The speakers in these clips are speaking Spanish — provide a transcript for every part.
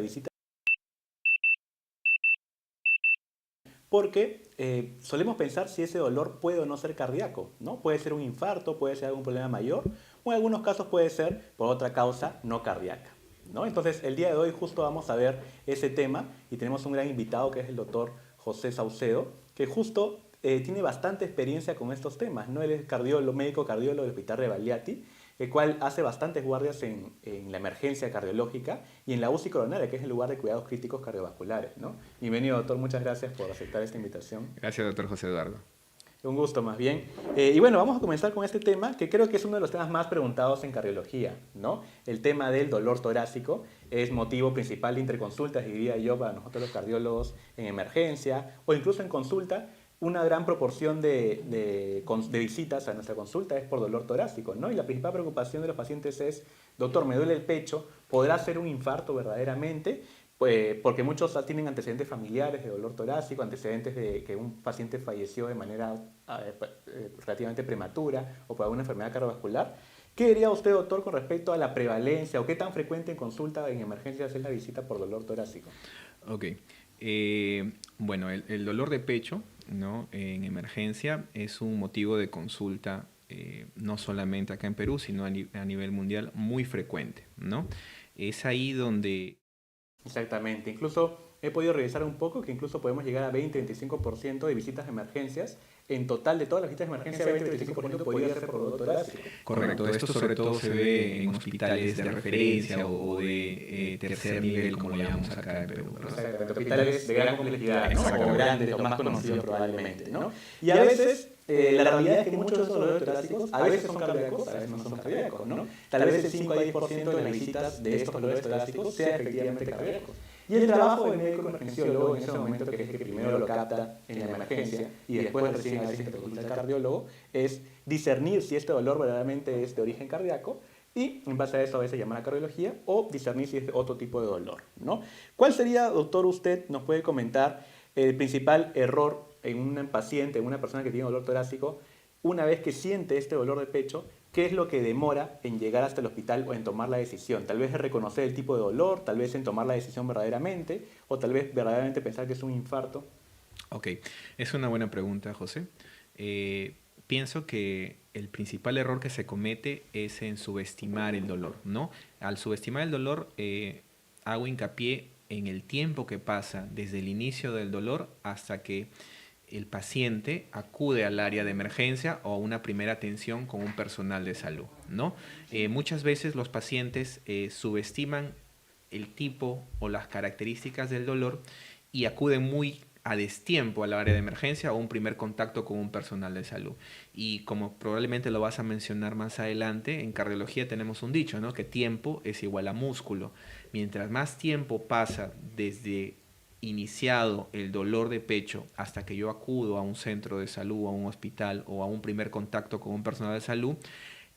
visita porque solemos pensar si ese dolor puede o no ser cardíaco, ¿no? Puede ser un infarto, puede ser algún problema mayor, o en algunos casos puede ser por otra causa no cardíaca, ¿no? Entonces, el día de hoy justo vamos a ver ese tema y tenemos un gran invitado que es el doctor José Saucedo, que justo tiene bastante experiencia con estos temas, ¿no? Él es cardiólogo, médico cardiólogo del Hospital Rebagliati, el cual hace bastantes guardias en la emergencia cardiológica y en la UCI coronaria, que es el lugar de cuidados críticos cardiovasculares, ¿no? Bienvenido, doctor, muchas gracias por aceptar esta invitación. Gracias, doctor José Eduardo. Un gusto, más bien. Y bueno, vamos a comenzar con este tema, que creo que es uno de los temas más preguntados en cardiología, ¿no? El tema del dolor torácico es motivo principal de interconsultas, diría yo, para nosotros los cardiólogos en emergencia o incluso en consulta. Una gran proporción de visitas a nuestra consulta es por dolor torácico, ¿no? Y la principal preocupación de los pacientes es, doctor, me duele el pecho, ¿podrá ser un infarto verdaderamente? Pues porque muchos tienen antecedentes familiares de dolor torácico, antecedentes de que un paciente falleció de manera relativamente prematura o por alguna enfermedad cardiovascular. ¿Qué diría usted, doctor, con respecto a la prevalencia o qué tan frecuente en consulta en emergencias es la visita por dolor torácico? Ok. Bueno, el dolor de pecho, ¿no? En emergencia es un motivo de consulta no solamente acá en Perú, sino a nivel mundial muy frecuente, ¿no? Es ahí donde... Exactamente. Incluso he podido revisar un poco que incluso podemos llegar a 20-25% de visitas de emergencias. En total de todas las visitas de emergencia, 20-25% podría ser por dolor torácico. Correcto, esto sobre todo se ve en hospitales de referencia o de tercer nivel, como lo llamamos acá en Perú, ¿no? Exactamente, hospitales de gran complejidad, ¿no? O grandes, o más conocidos probablemente, ¿no? Y a veces, la realidad es que muchos de esos dolores torácicos a veces son cardíacos, a veces no son cardíacos, ¿no? Tal vez el 5 a 10% de las visitas de estos dolores torácicos sea efectivamente cardíacos. Y el trabajo del médico emergenciólogo en ese momento, que es el que primero lo capta en la emergencia y después recién a veces consulta al cardiólogo, es discernir si este dolor verdaderamente es de origen cardíaco y en base a eso a veces llamar a cardiología o discernir si es de otro tipo de dolor, ¿no? ¿Cuál sería, doctor, usted nos puede comentar el principal error en un paciente, en una persona que tiene dolor torácico, una vez que siente este dolor de pecho? ¿Qué es lo que demora en llegar hasta el hospital o en tomar la decisión? Tal vez es reconocer el tipo de dolor, tal vez en tomar la decisión verdaderamente, o tal vez verdaderamente pensar que es un infarto. Ok, es una buena pregunta, José. Pienso que el principal error que se comete es en subestimar el dolor, ¿no? Al subestimar el dolor, hago hincapié en el tiempo que pasa desde el inicio del dolor hasta que el paciente acude al área de emergencia o a una primera atención con un personal de salud, ¿no? Muchas veces los pacientes subestiman el tipo o las características del dolor y acuden muy a destiempo al área de emergencia o un primer contacto con un personal de salud. Y como probablemente lo vas a mencionar más adelante, en cardiología tenemos un dicho, ¿no? Que tiempo es igual a músculo. Mientras más tiempo pasa desde iniciado el dolor de pecho hasta que yo acudo a un centro de salud, a un hospital o a un primer contacto con un personal de salud,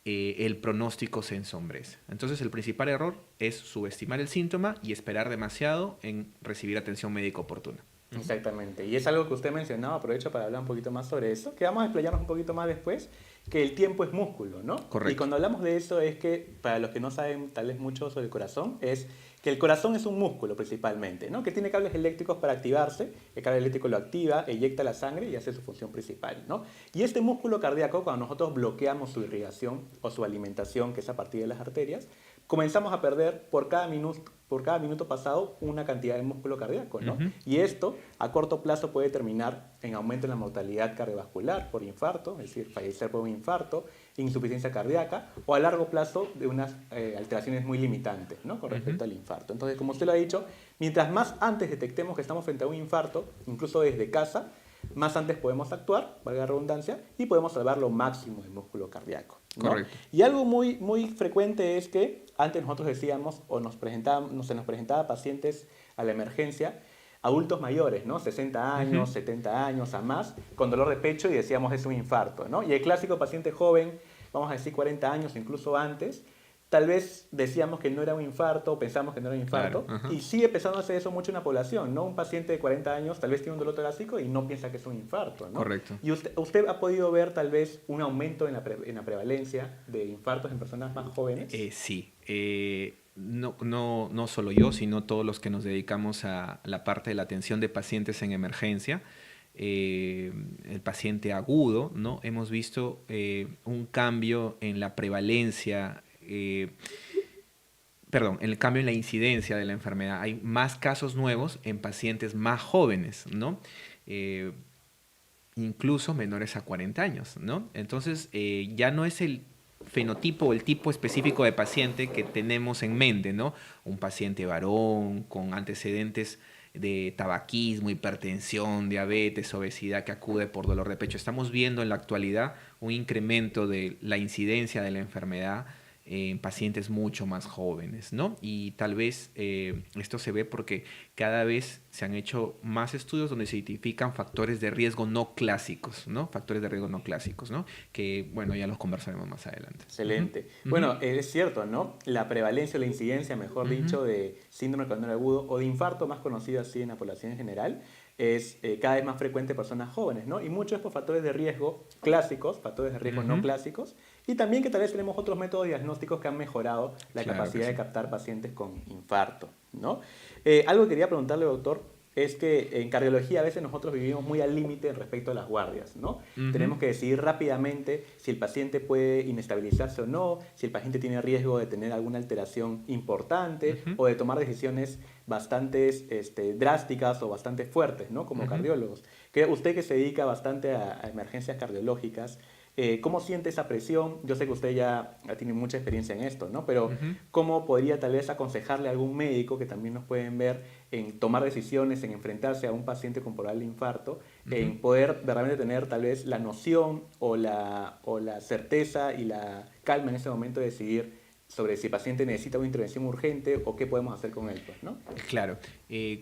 el pronóstico se ensombrece. Entonces el principal error es subestimar el síntoma y esperar demasiado en recibir atención médica oportuna. Exactamente, y es algo que usted mencionaba, aprovecho para hablar un poquito más sobre eso, que vamos a explayarnos un poquito más después, que el tiempo es músculo, ¿no? Y Correcto. cuando hablamos de eso es que, para los que no saben tal vez mucho sobre el corazón, es que el corazón es un músculo principalmente, ¿no? Que tiene cables eléctricos para activarse, el cable eléctrico lo activa, eyecta la sangre y hace su función principal, ¿no? Y este músculo cardíaco, cuando nosotros bloqueamos su irrigación o su alimentación, que es a partir de las arterias, comenzamos a perder por cada minuto pasado una cantidad de músculo cardíaco, ¿no? Ujú. Y esto a corto plazo puede terminar en aumento en la mortalidad cardiovascular por infarto, es decir, fallecer por un infarto, insuficiencia cardíaca, o a largo plazo de unas alteraciones muy limitantes, ¿no? Con respecto al infarto. Entonces, como usted lo ha dicho, mientras más antes detectemos que estamos frente a un infarto, incluso desde casa, más antes podemos actuar, valga la redundancia, y podemos salvar lo máximo del músculo cardíaco, ¿no? Correcto. Y algo muy, muy frecuente es que antes nosotros decíamos o se nos presentaba pacientes a la emergencia, adultos mayores, ¿no? 60 Ujú. años, 70 años a más, con dolor de pecho y decíamos es un infarto, ¿no? Y el clásico paciente joven, vamos a decir 40 años, incluso antes, tal vez decíamos que no era un infarto, pensamos que no era un Claro. infarto, Ajá. y sigue empezando a hacer eso mucho en la población, ¿no? Un paciente de 40 años tal vez tiene un dolor torácico y no piensa que es un infarto, ¿no? Correcto. Y usted ha podido ver tal vez un aumento en la prevalencia de infartos en personas más jóvenes. Sí. no solo yo, sino todos los que nos dedicamos a la parte de la atención de pacientes en emergencia, el paciente agudo, ¿no? Hemos visto un cambio en la prevalencia, el cambio en la incidencia de la enfermedad. Hay más casos nuevos en pacientes más jóvenes, ¿no? Incluso menores a 40 años, ¿no? Entonces, ya no es el fenotipo o el tipo específico de paciente que tenemos en mente, ¿no? Un paciente varón con antecedentes de tabaquismo, hipertensión, diabetes, obesidad que acude por dolor de pecho. Estamos viendo en la actualidad un incremento de la incidencia de la enfermedad en pacientes mucho más jóvenes, ¿no? Y tal vez esto se ve porque cada vez se han hecho más estudios donde se identifican factores de riesgo no clásicos, ¿no? Factores de riesgo no clásicos, ¿no? Que, bueno, ya los conversaremos más adelante. Excelente. Bueno, es cierto, ¿no? La prevalencia o la incidencia, mejor dicho, de síndrome coronario agudo o de infarto, más conocido así en la población en general, es cada vez más frecuente en personas jóvenes, ¿no? Y mucho es por factores de riesgo clásicos, factores de riesgo no clásicos, y también que tal vez tenemos otros métodos diagnósticos que han mejorado la capacidad de captar pacientes con infarto, ¿no? Algo que quería preguntarle, doctor, es que en cardiología a veces nosotros vivimos muy al límite respecto a las guardias, ¿no? Tenemos que decidir rápidamente si el paciente puede inestabilizarse o no, si el paciente tiene riesgo de tener alguna alteración importante o de tomar decisiones bastante drásticas o bastante fuertes, ¿no? Como cardiólogos. Usted que se dedica bastante a emergencias cardiológicas, ¿cómo siente esa presión? Yo sé que usted ya tiene mucha experiencia en esto, ¿no? Pero ¿cómo podría tal vez aconsejarle a algún médico que también nos pueden ver en tomar decisiones, en enfrentarse a un paciente con probable infarto, en poder realmente tener tal vez la noción o la certeza y la calma en ese momento de decidir sobre si el paciente necesita una intervención urgente o qué podemos hacer con él, pues, ¿no? Claro,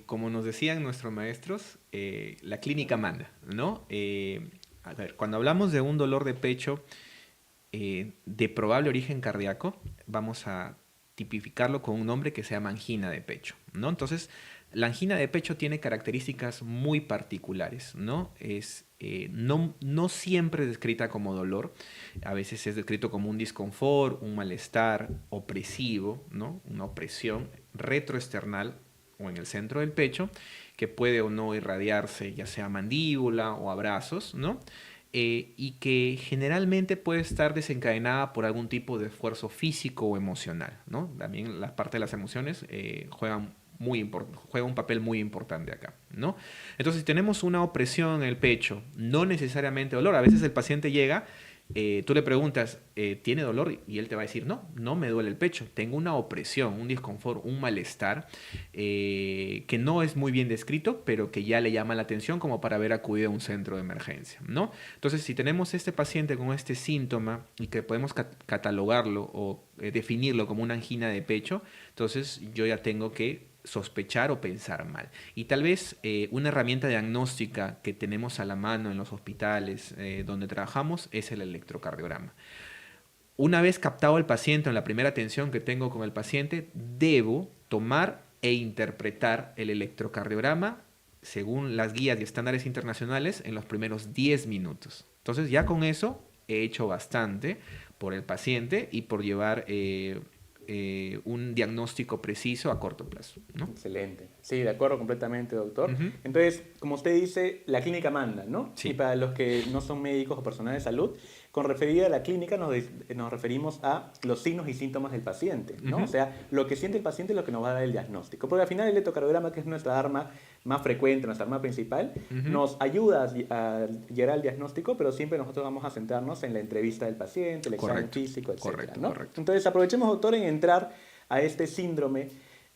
como nos decían nuestros maestros, la clínica manda, ¿no? A ver, cuando hablamos de un dolor de pecho de probable origen cardíaco, vamos a tipificarlo con un nombre que se llama angina de pecho, ¿no? Entonces, la angina de pecho tiene características muy particulares, ¿no? No siempre es descrita como dolor, a veces es descrito como un disconfort, un malestar opresivo, ¿no? Una opresión retroesternal o en el centro del pecho, que puede o no irradiarse ya sea a mandíbula o a brazos, ¿no? Y que generalmente puede estar desencadenada por algún tipo de esfuerzo físico o emocional, ¿no? También la parte de las emociones juega un papel muy importante acá, ¿no? Entonces, si tenemos una opresión en el pecho, no necesariamente dolor, a veces el paciente llega, tú le preguntas, ¿tiene dolor? Y él te va a decir, no me duele el pecho, tengo una opresión, un disconfort, un malestar que no es muy bien descrito, pero que ya le llama la atención como para haber acudido a un centro de emergencia, ¿no? Entonces, si tenemos este paciente con este síntoma y que podemos catalogarlo o definirlo como una angina de pecho, entonces yo ya tengo que sospechar o pensar mal. Y tal vez una herramienta diagnóstica que tenemos a la mano en los hospitales donde trabajamos es el electrocardiograma. Una vez captado el paciente en la primera atención que tengo con el paciente, debo tomar e interpretar el electrocardiograma según las guías y estándares internacionales en los primeros 10 minutos. Entonces ya con eso he hecho bastante por el paciente y por llevar un diagnóstico preciso a corto plazo, ¿no? Excelente. Sí, de acuerdo completamente, doctor. Entonces, como usted dice, la clínica manda, ¿no? Sí. Y para los que no son médicos o personal de salud, con referida a la clínica nos referimos a los signos y síntomas del paciente, ¿no? O sea, lo que siente el paciente es lo que nos va a dar el diagnóstico. Porque al final el electrocardiograma, que es nuestra arma más frecuente, nuestra arma principal, nos ayuda a llegar al diagnóstico, pero siempre nosotros vamos a centrarnos en la entrevista del paciente, el examen físico, etc. ¿no? Entonces, aprovechemos, doctor, en entrar a este síndrome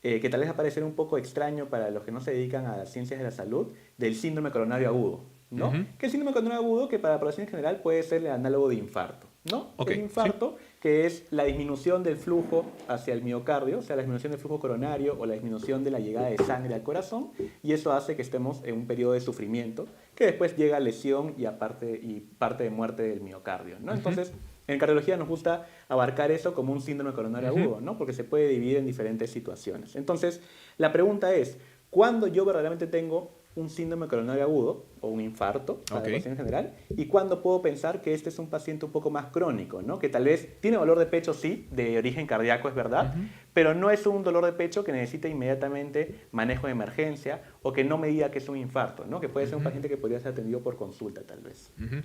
que tal vez va a parecer un poco extraño para los que no se dedican a las ciencias de la salud, del síndrome coronario agudo, ¿no? Que el síndrome coronario agudo, que para la población en general puede ser el análogo de infarto, ¿no? El infarto, que es la disminución del flujo hacia el miocardio, o sea, la disminución del flujo coronario o la disminución de la llegada de sangre al corazón, y eso hace que estemos en un periodo de sufrimiento, que después llega lesión y parte de muerte del miocardio, ¿no? Entonces, en cardiología nos gusta abarcar eso como un síndrome coronario agudo, ¿no? Porque se puede dividir en diferentes situaciones. Entonces, la pregunta es, ¿cuándo yo verdaderamente tengo un síndrome coronario agudo o un infarto para Ok. la población en general, y cuándo puedo pensar que este es un paciente un poco más crónico, ¿no? Que tal vez tiene dolor de pecho, sí, de origen cardíaco, es verdad, Ujú. pero no es un dolor de pecho que necesite inmediatamente manejo de emergencia o que no me diga que es un infarto, ¿no? Que puede ser un Ujú. paciente que podría ser atendido por consulta, tal vez. Ujú.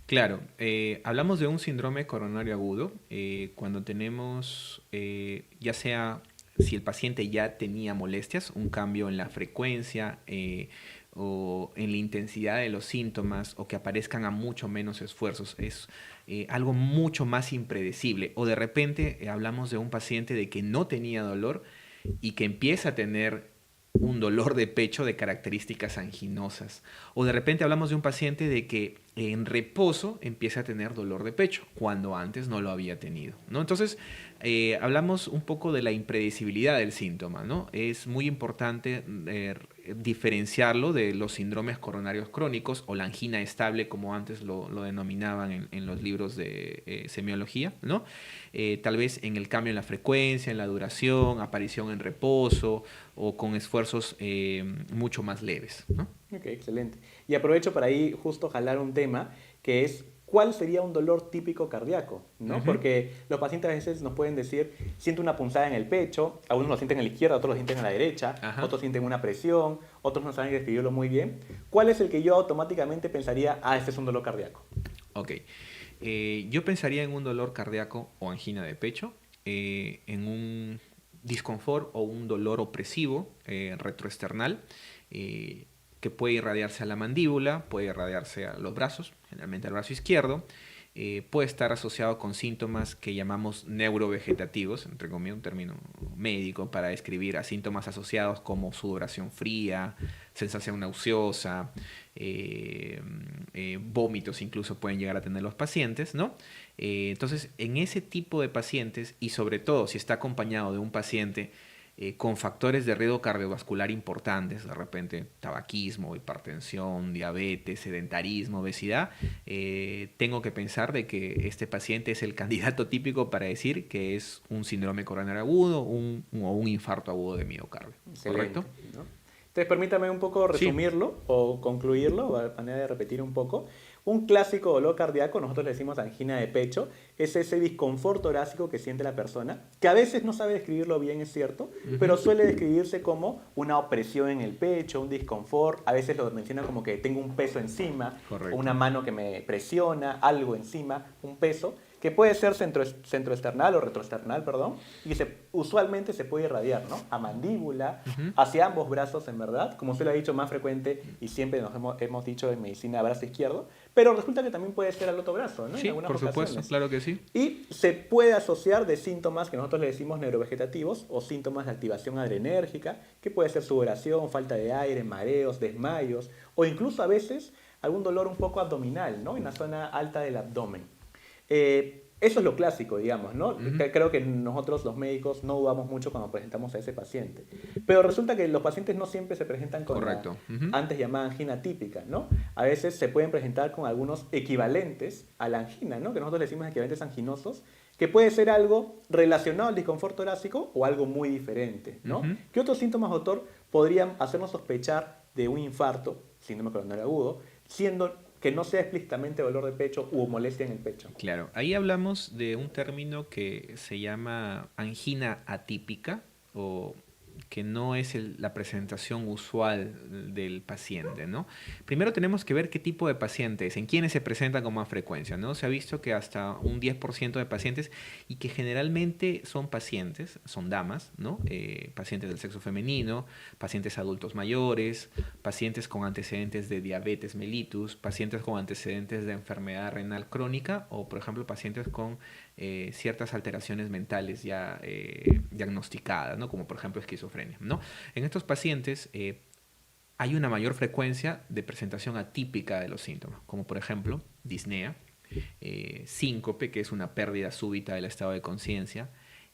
Claro, hablamos de un síndrome coronario agudo cuando tenemos, ya sea si el paciente ya tenía molestias, un cambio en la frecuencia o en la intensidad de los síntomas o que aparezcan a mucho menos esfuerzos. Es algo mucho más impredecible. O de repente hablamos de un paciente de que no tenía dolor y que empieza a tener un dolor de pecho de características anginosas. O de repente hablamos de un paciente de que en reposo empieza a tener dolor de pecho, cuando antes no lo había tenido, ¿no? Entonces, hablamos un poco de la impredecibilidad del síntoma, ¿no? Es muy importante diferenciarlo de los síndromes coronarios crónicos o la angina estable, como antes lo denominaban en los libros de semiología, ¿no? Tal vez en el cambio en la frecuencia, en la duración, aparición en reposo o con esfuerzos mucho más leves, ¿no? Ok, excelente. Y aprovecho para ahí justo jalar un tema que es cuál sería un dolor típico cardíaco, ¿no? Ujú. Porque los pacientes a veces nos pueden decir, siento una punzada en el pecho, algunos lo sienten en la izquierda, otros lo sienten en la derecha, Ajá. otros sienten una presión, otros no saben describirlo muy bien. ¿Cuál es el que yo automáticamente pensaría, ah, este es un dolor cardíaco? Ok. Yo pensaría en un dolor cardíaco o angina de pecho, en un disconfort o un dolor opresivo retroesternal que puede irradiarse a la mandíbula, puede irradiarse a los brazos, generalmente al brazo izquierdo, puede estar asociado con síntomas que llamamos neurovegetativos, entre comillas, un término médico para describir a síntomas asociados como sudoración fría, sensación nauseosa, vómitos incluso pueden llegar a tener los pacientes, ¿no? Entonces, en ese tipo de pacientes, y sobre todo si está acompañado de un paciente con factores de riesgo cardiovascular importantes, de repente tabaquismo, hipertensión, diabetes, sedentarismo, obesidad, tengo que pensar de que este paciente es el candidato típico para decir que es un síndrome coronario agudo o un infarto agudo de miocardio, ¿correcto? Excelente, ¿no? Entonces, permítame un poco Sí. resumirlo o concluirlo, a manera de repetir un poco. Un clásico dolor cardíaco, nosotros le decimos angina de pecho, es ese disconfort torácico que siente la persona, que a veces no sabe describirlo bien, es cierto, pero Ujú. suele describirse como una opresión en el pecho, un disconfort, a veces lo menciona como que tengo un peso encima, o una Correcto. mano que me presiona, algo encima, un peso, que puede ser centroesternal o retroesternal, perdón, y usualmente se puede irradiar, ¿no? A mandíbula, Ujú. hacia ambos brazos, en verdad, como se lo ha dicho más frecuente y siempre hemos dicho en medicina brazo izquierdo, pero resulta que también puede ser al otro brazo, ¿no? En Sí, algunas por supuesto, ocasiones. claro que sí. Y se puede asociar de síntomas que nosotros le decimos neurovegetativos o síntomas de activación adrenérgica, que puede ser sudoración, falta de aire, mareos, desmayos, o incluso a veces algún dolor un poco abdominal, ¿no? En la zona alta del abdomen. Eso es lo clásico, digamos, ¿no? Ujú. Creo que nosotros los médicos no dudamos mucho cuando presentamos a ese paciente. Pero resulta que los pacientes no siempre se presentan con la Correcto. Ujú. antes llamada angina típica, ¿no? A veces se pueden presentar con algunos equivalentes a la angina, ¿no? Que nosotros le decimos equivalentes anginosos, que puede ser algo relacionado al disconfort torácico o algo muy diferente, ¿no? Ujú. ¿Qué otros síntomas, doctor, podrían hacernos sospechar de un infarto, síndrome coronario agudo, siendo que no sea explícitamente dolor de pecho u molestia en el pecho? Claro, ahí hablamos de un término que se llama angina atípica o que no es la presentación usual del paciente, ¿no? Primero tenemos que ver qué tipo de paciente es, en quiénes se presenta con más frecuencia, ¿no? Se ha visto que hasta un 10% de pacientes y que generalmente son pacientes, son damas, ¿no? Pacientes del sexo femenino, pacientes adultos mayores, pacientes con antecedentes de diabetes mellitus, pacientes con antecedentes de enfermedad renal crónica o, por ejemplo, pacientes con ciertas alteraciones mentales ya diagnosticadas, ¿no? Como por ejemplo esquizofrenia, ¿no? En estos pacientes hay una mayor frecuencia de presentación atípica de los síntomas, como por ejemplo disnea, síncope, que es una pérdida súbita del estado de conciencia,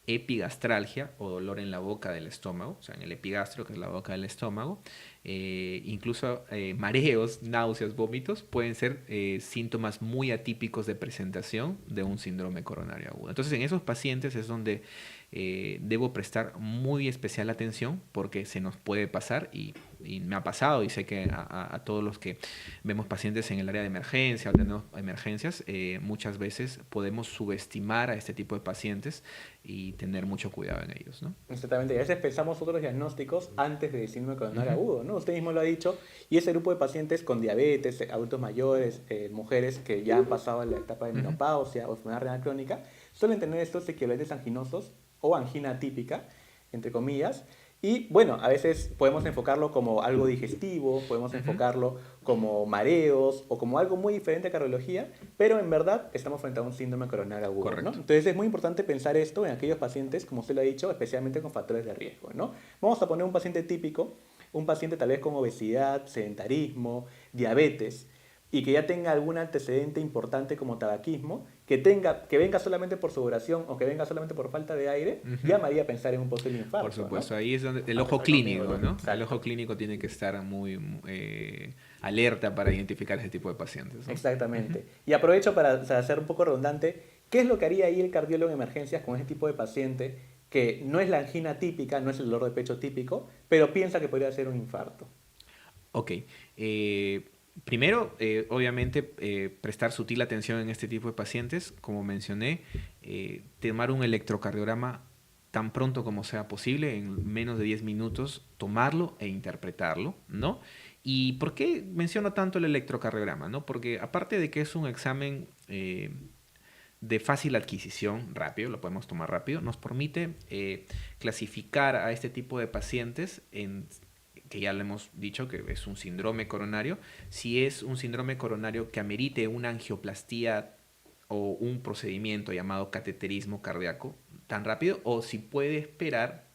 epigastralgia o dolor en la boca del estómago, o sea, en el epigastrio, que es la boca del estómago, incluso mareos, náuseas, vómitos, pueden ser síntomas muy atípicos de presentación de un síndrome coronario agudo. Entonces, en esos pacientes es donde debo prestar muy especial atención porque se nos puede pasar y me ha pasado y sé que a todos los que vemos pacientes en el área de emergencia o tenemos emergencias, muchas veces podemos subestimar a este tipo de pacientes y tener mucho cuidado en ellos, ¿no? Exactamente, y a veces pensamos otros diagnósticos antes del síndrome coronario agudo, ¿no? Usted mismo lo ha dicho, y ese grupo de pacientes con diabetes, adultos mayores, mujeres que ya han pasado la etapa de menopausia o enfermedad renal crónica, suelen tener estos equivalentes anginosos o angina típica, entre comillas, y bueno, a veces podemos enfocarlo como algo digestivo, podemos enfocarlo como mareos o como algo muy diferente a cardiología, pero en verdad estamos frente a un síndrome coronario agudo, ¿no? Entonces es muy importante pensar esto en aquellos pacientes, como usted lo ha dicho, especialmente con factores de riesgo, ¿no? Vamos a poner un paciente típico, un paciente tal vez con obesidad, sedentarismo, diabetes, y que ya tenga algún antecedente importante como tabaquismo, que venga solamente por sudoración o que venga solamente por falta de aire, ya me haría pensar en un posible infarto. Por supuesto, ¿no? ahí es donde el ojo clínico, ¿no? El ojo clínico tiene que estar muy alerta para identificar ese tipo de pacientes, ¿no? Exactamente. Y aprovecho para ser un poco redundante, ¿qué es lo que haría ahí el cardiólogo en emergencias con ese tipo de paciente que no es la angina típica, no es el dolor de pecho típico, pero piensa que podría ser un infarto? Ok. Primero, obviamente, prestar sutil atención en este tipo de pacientes. Como mencioné, tomar un electrocardiograma tan pronto como sea posible, en menos de 10 minutos, tomarlo e interpretarlo, ¿no? ¿Y por qué menciono tanto el electrocardiograma, ¿no? Porque aparte de que es un examen de fácil adquisición, rápido, lo podemos tomar rápido, nos permite clasificar a este tipo de pacientes que ya le hemos dicho que es un síndrome coronario, si es un síndrome coronario que amerite una angioplastía o un procedimiento llamado cateterismo cardíaco tan rápido, o si puede esperar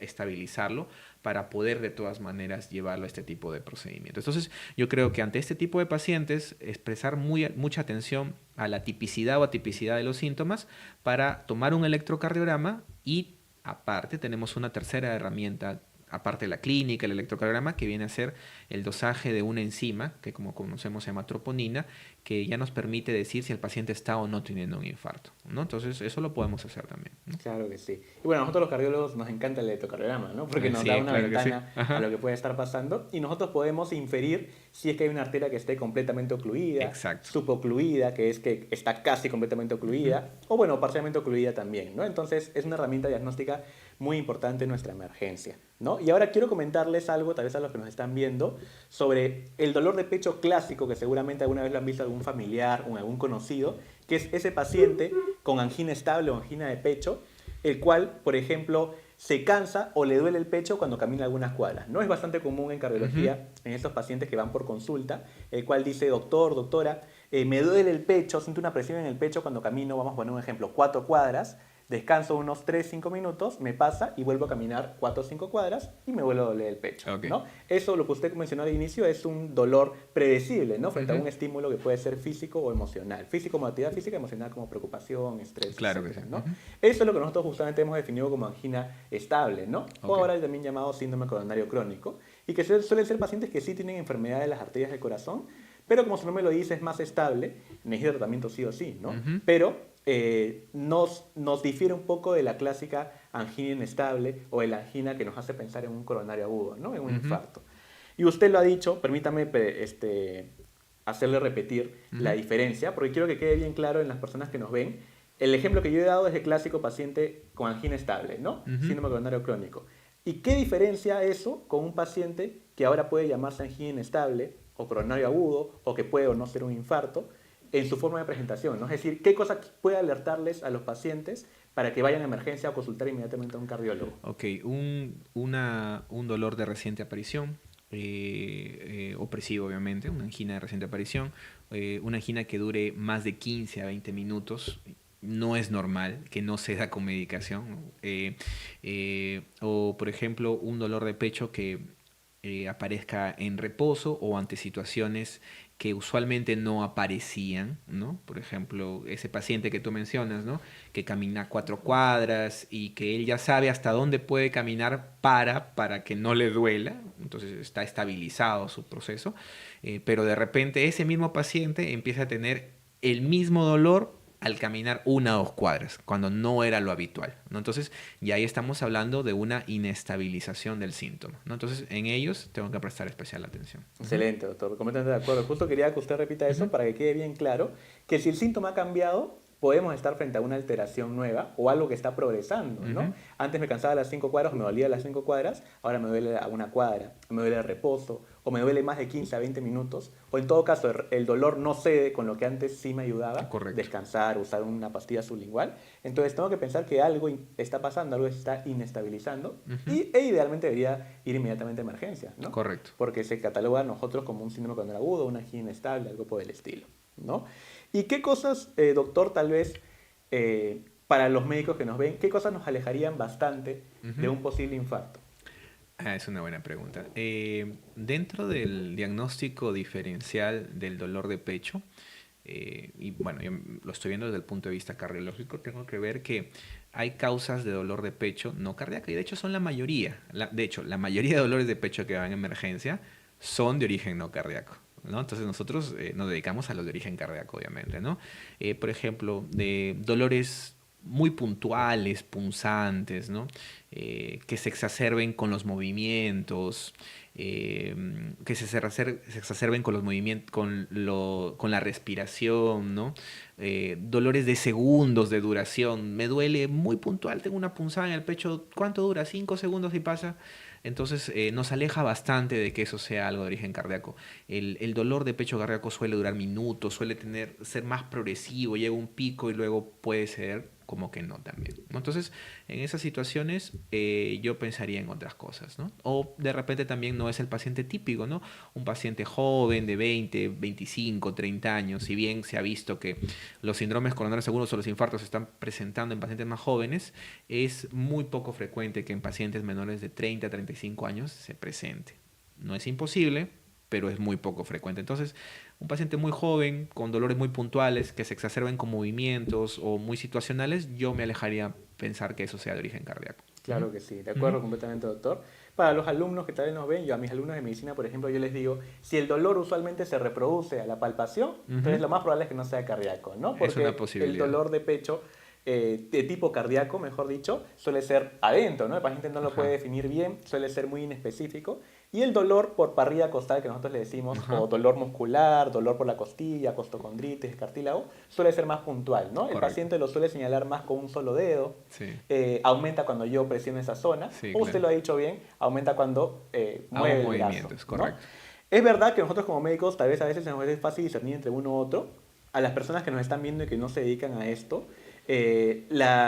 estabilizarlo para poder de todas maneras llevarlo a este tipo de procedimiento. Entonces yo creo que ante este tipo de pacientes expresar mucha atención a la tipicidad o atipicidad de los síntomas para tomar un electrocardiograma y aparte tenemos una tercera herramienta aparte de la clínica, el electrocardiograma, que viene a ser el dosaje de una enzima, que como conocemos se llama troponina, que ya nos permite decir si el paciente está o no teniendo un infarto, ¿no? Entonces, eso lo podemos hacer también, ¿no? Claro que sí. Y bueno, a nosotros los cardiólogos nos encanta el electrocardiograma, ¿no? Porque nos da una ventana a lo que puede estar pasando y nosotros podemos inferir si es que hay una arteria que esté completamente ocluida, subocluida, que es que está casi completamente ocluida, o bueno, parcialmente ocluida también, ¿no? Entonces, es una herramienta diagnóstica muy importante en nuestra emergencia, ¿no? Y ahora quiero comentarles algo, tal vez a los que nos están viendo, sobre el dolor de pecho clásico, que seguramente alguna vez lo han visto algún familiar o algún conocido, que es ese paciente con angina estable o angina de pecho, el cual, por ejemplo, se cansa o le duele el pecho cuando camina algunas cuadras. No es bastante común en cardiología, en estos pacientes que van por consulta, el cual dice, doctor, doctora, me duele el pecho, siento una presión en el pecho cuando camino, vamos a poner un ejemplo, 4 cuadras, descanso unos 3-5 minutos, me pasa y vuelvo a caminar 4 o 5 cuadras y me vuelve a doler el pecho, ¿no? Eso, lo que usted mencionó al inicio, es un dolor predecible, ¿no? Frente a un estímulo que puede ser físico o emocional. Físico como actividad física, emocional como preocupación, estrés, etcétera, ¿no? Eso es lo que nosotros justamente hemos definido como angina estable, ¿no? O ahora también llamado síndrome coronario crónico, y que suelen ser pacientes que sí tienen enfermedad de las arterias del corazón, pero como su nombre lo dice, es más estable, necesita tratamiento sí o sí, ¿no? Pero nos difiere un poco de la clásica angina inestable o de la angina que nos hace pensar en un coronario agudo, ¿no? En un infarto. Y usted lo ha dicho, permítame hacerle repetir la diferencia, porque quiero que quede bien claro en las personas que nos ven. El ejemplo que yo he dado es el clásico paciente con angina estable, ¿no? Síndrome coronario crónico. ¿Y qué diferencia eso con un paciente que ahora puede llamarse angina inestable o coronario agudo o que puede o no ser un infarto en su forma de presentación, ¿no? Es decir, ¿qué cosa puede alertarles a los pacientes para que vayan a emergencia o consultar inmediatamente a un cardiólogo? Ok, un dolor de reciente aparición, opresivo obviamente, una angina de reciente aparición, una angina que dure más de 15 a 20 minutos, no es normal, que no se da con medicación, o por ejemplo un dolor de pecho que aparezca en reposo o ante situaciones que usualmente no aparecían, ¿no? Por ejemplo, ese paciente que tú mencionas, ¿no? Que camina 4 cuadras y que él ya sabe hasta dónde puede caminar para que no le duela, entonces está estabilizado su proceso, pero de repente ese mismo paciente empieza a tener el mismo dolor al caminar 1 o 2 cuadras, cuando no era lo habitual, ¿no? Entonces, ya ahí estamos hablando de una inestabilización del síntoma, ¿no? Entonces, en ellos tengo que prestar especial atención. Excelente, doctor, completamente de acuerdo. Justo quería que usted repita eso Ujú. para que quede bien claro que si el síntoma ha cambiado, podemos estar frente a una alteración nueva o algo que está progresando, ¿no? Ujú. Antes me cansaba a las 5 cuadras o me dolía a las 5 cuadras, ahora me duele a 1 cuadra, me duele el reposo o me duele más de 15 a 20 minutos, o en todo caso el dolor no cede con lo que antes sí me ayudaba, Correcto. descansar, usar una pastilla sublingual. Entonces tengo que pensar que algo está pasando, algo se está inestabilizando Ujú. e idealmente debería ir inmediatamente a emergencia, ¿no? Correcto. Porque se cataloga a nosotros como un síndrome cardíaco agudo, una angina inestable, algo por el estilo, ¿no? ¿Y qué cosas, doctor, tal vez para los médicos que nos ven, qué cosas nos alejarían bastante de Ujú. un posible infarto? Es una buena pregunta. Dentro del diagnóstico diferencial del dolor de pecho, y bueno, yo lo estoy viendo desde el punto de vista cardiológico, tengo que ver que hay causas de dolor de pecho no cardíaca, y de hecho son la mayoría. De hecho, la mayoría de dolores de pecho que van en emergencia son de origen no cardíaco, ¿no? Entonces nosotros nos dedicamos a los de origen cardíaco, obviamente, ¿no? Por ejemplo, de dolores muy puntuales, punzantes, ¿no? Que se exacerben con los movimientos, que se exacerben con los movimientos, con la respiración, ¿no? Dolores de segundos de duración. Me duele muy puntual, tengo una punzada en el pecho. ¿Cuánto dura? 5 segundos y pasa. Entonces nos aleja bastante de que eso sea algo de origen cardíaco. El dolor de pecho cardíaco suele durar minutos, suele ser más progresivo, llega un pico y luego puede ser como que no también, ¿no? Entonces, en esas situaciones yo pensaría en otras cosas, ¿no? O de repente también no es el paciente típico, ¿no? Un paciente joven de 20, 25, 30 años, si bien se ha visto que los síndromes coronarios agudos o los infartos se están presentando en pacientes más jóvenes, es muy poco frecuente que en pacientes menores de 30 a 35 años se presente. No es imposible, pero es muy poco frecuente. Entonces, un paciente muy joven, con dolores muy puntuales, que se exacerben con movimientos o muy situacionales, yo me alejaría pensar que eso sea de origen cardíaco. Uh Claro que sí, de -huh. acuerdo completamente, doctor. Para los alumnos que tal vez nos ven, yo a mis alumnos de medicina, por ejemplo, yo les digo, si el dolor usualmente se reproduce a la palpación, Uh entonces -huh. lo más probable es que no sea cardíaco, ¿no? Es una Porque el posibilidad. dolor de pecho de tipo cardíaco, mejor dicho, suele ser adentro, ¿no? El paciente no lo puede Ajá. definir bien, suele ser muy inespecífico. Y el dolor por parrilla costal, que nosotros le decimos, Ajá. o dolor muscular, dolor por la costilla, costocondritis, cartílago, suele ser más puntual, ¿no? El Correcto. paciente lo suele señalar más con un solo dedo, Sí. aumenta cuando yo presiono esa zona, Sí, o usted claro. lo ha dicho bien, aumenta cuando Hago mueve el brazo, movimientos, ¿no? correcto. Es verdad que nosotros como médicos tal vez a veces se nos es fácil discernir entre uno u otro. A las personas que nos están viendo y que no se dedican a esto,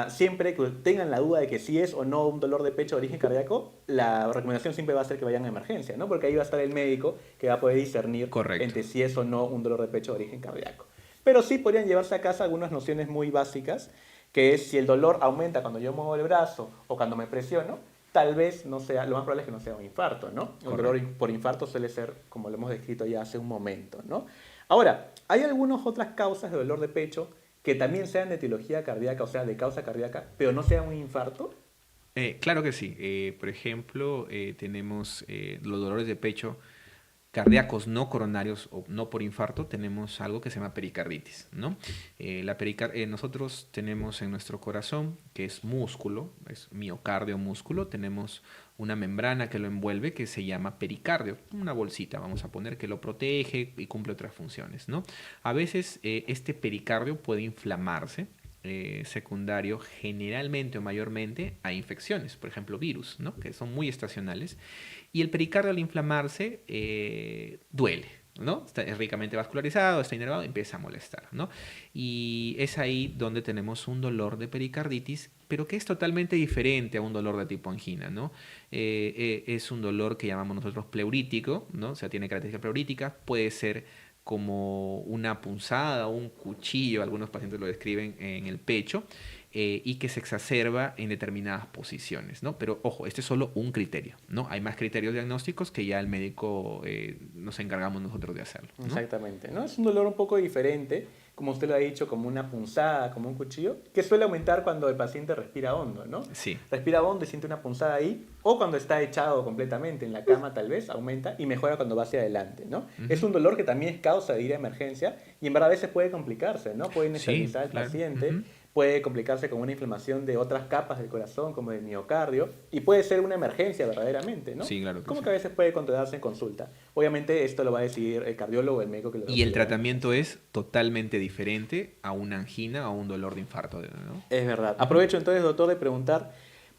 siempre que tengan la duda de que si es o no un dolor de pecho de origen cardíaco, la recomendación siempre va a ser que vayan a emergencia, ¿no? Porque ahí va a estar el médico que va a poder discernir Correcto. entre si es o no un dolor de pecho de origen cardíaco. Pero sí podrían llevarse a casa algunas nociones muy básicas, que es si el dolor aumenta cuando yo muevo el brazo o cuando me presiono, tal vez no sea, lo más probable es que no sea un infarto, ¿no? Un dolor Correcto. por infarto suele ser, como lo hemos descrito ya hace un momento, ¿no? Ahora, hay algunas otras causas de dolor de pecho que también sean de etiología cardíaca, o sea, de causa cardíaca, pero no sean un infarto. Claro que sí. Por ejemplo, tenemos los dolores de pecho cardíacos no coronarios o no por infarto, tenemos algo que se llama pericarditis, ¿no? Nosotros tenemos en nuestro corazón, que es músculo, es miocardio músculo, tenemos una membrana que lo envuelve que se llama pericardio, una bolsita, vamos a poner, que lo protege y cumple otras funciones, ¿no? A veces este pericardio puede inflamarse, secundario generalmente o mayormente a infecciones, por ejemplo virus, ¿no? Que son muy estacionales. Y el pericardio al inflamarse duele, ¿no? Es ricamente vascularizado, está inervado, empieza a molestar, ¿no? Y es ahí donde tenemos un dolor de pericarditis, pero que es totalmente diferente a un dolor de tipo angina, ¿no? Es un dolor que llamamos nosotros pleurítico, ¿no? O sea, tiene características pleuríticas, puede ser como una punzada o un cuchillo, algunos pacientes lo describen en el pecho, y que se exacerba en determinadas posiciones, ¿no? Pero ojo, este es solo un criterio, ¿no? Hay más criterios diagnósticos que ya el médico nos encargamos nosotros de hacerlo, ¿no? Exactamente, ¿no? Es un dolor un poco diferente, como usted lo ha dicho, como una punzada, como un cuchillo, que suele aumentar cuando el paciente respira hondo, ¿no? Sí. Respira hondo y siente una punzada ahí, o cuando está echado completamente en la cama tal vez, aumenta y mejora cuando va hacia adelante, ¿no? Es un dolor que también es causa de ir a emergencia y en verdad a veces puede complicarse, ¿no? Puede Sí, inestabilizar al claro. paciente, puede complicarse con una inflamación de otras capas del corazón, como el miocardio, y puede ser una emergencia verdaderamente, ¿no? Sí, claro que Como sí. que a veces puede controlarse en consulta. Obviamente esto lo va a decidir el cardiólogo o el médico que lo Y el lleva a tratamiento emergencia. es totalmente diferente a una angina o a un dolor de infarto, ¿no? Es verdad. Aprovecho entonces, doctor, de preguntar,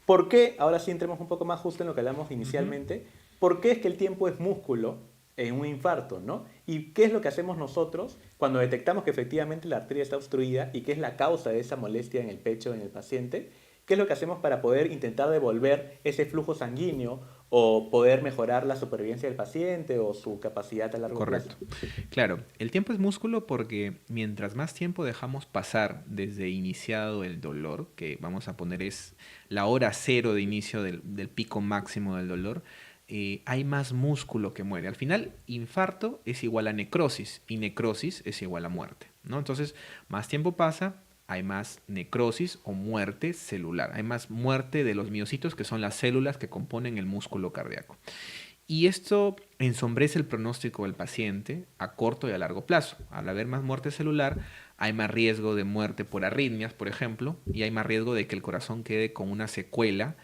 ¿por qué, ahora sí entremos un poco más justo en lo que hablamos Ujú. inicialmente, ¿por qué es que el tiempo es músculo en un infarto, ¿no? ¿Y qué es lo que hacemos nosotros cuando detectamos que efectivamente la arteria está obstruida y qué es la causa de esa molestia en el pecho en el paciente? ¿Qué es lo que hacemos para poder intentar devolver ese flujo sanguíneo o poder mejorar la supervivencia del paciente o su capacidad a largo plazo? Correcto. Claro, el tiempo es músculo porque mientras más tiempo dejamos pasar desde iniciado el dolor, que vamos a poner es la hora cero de inicio del pico máximo del dolor, hay más músculo que muere. Al final, infarto es igual a necrosis y necrosis es igual a muerte, ¿no? Entonces, más tiempo pasa, hay más necrosis o muerte celular. Hay más muerte de los miocitos, que son las células que componen el músculo cardíaco. Y esto ensombrece el pronóstico del paciente a corto y a largo plazo. Al haber más muerte celular, hay más riesgo de muerte por arritmias, por ejemplo, y hay más riesgo de que el corazón quede con una secuela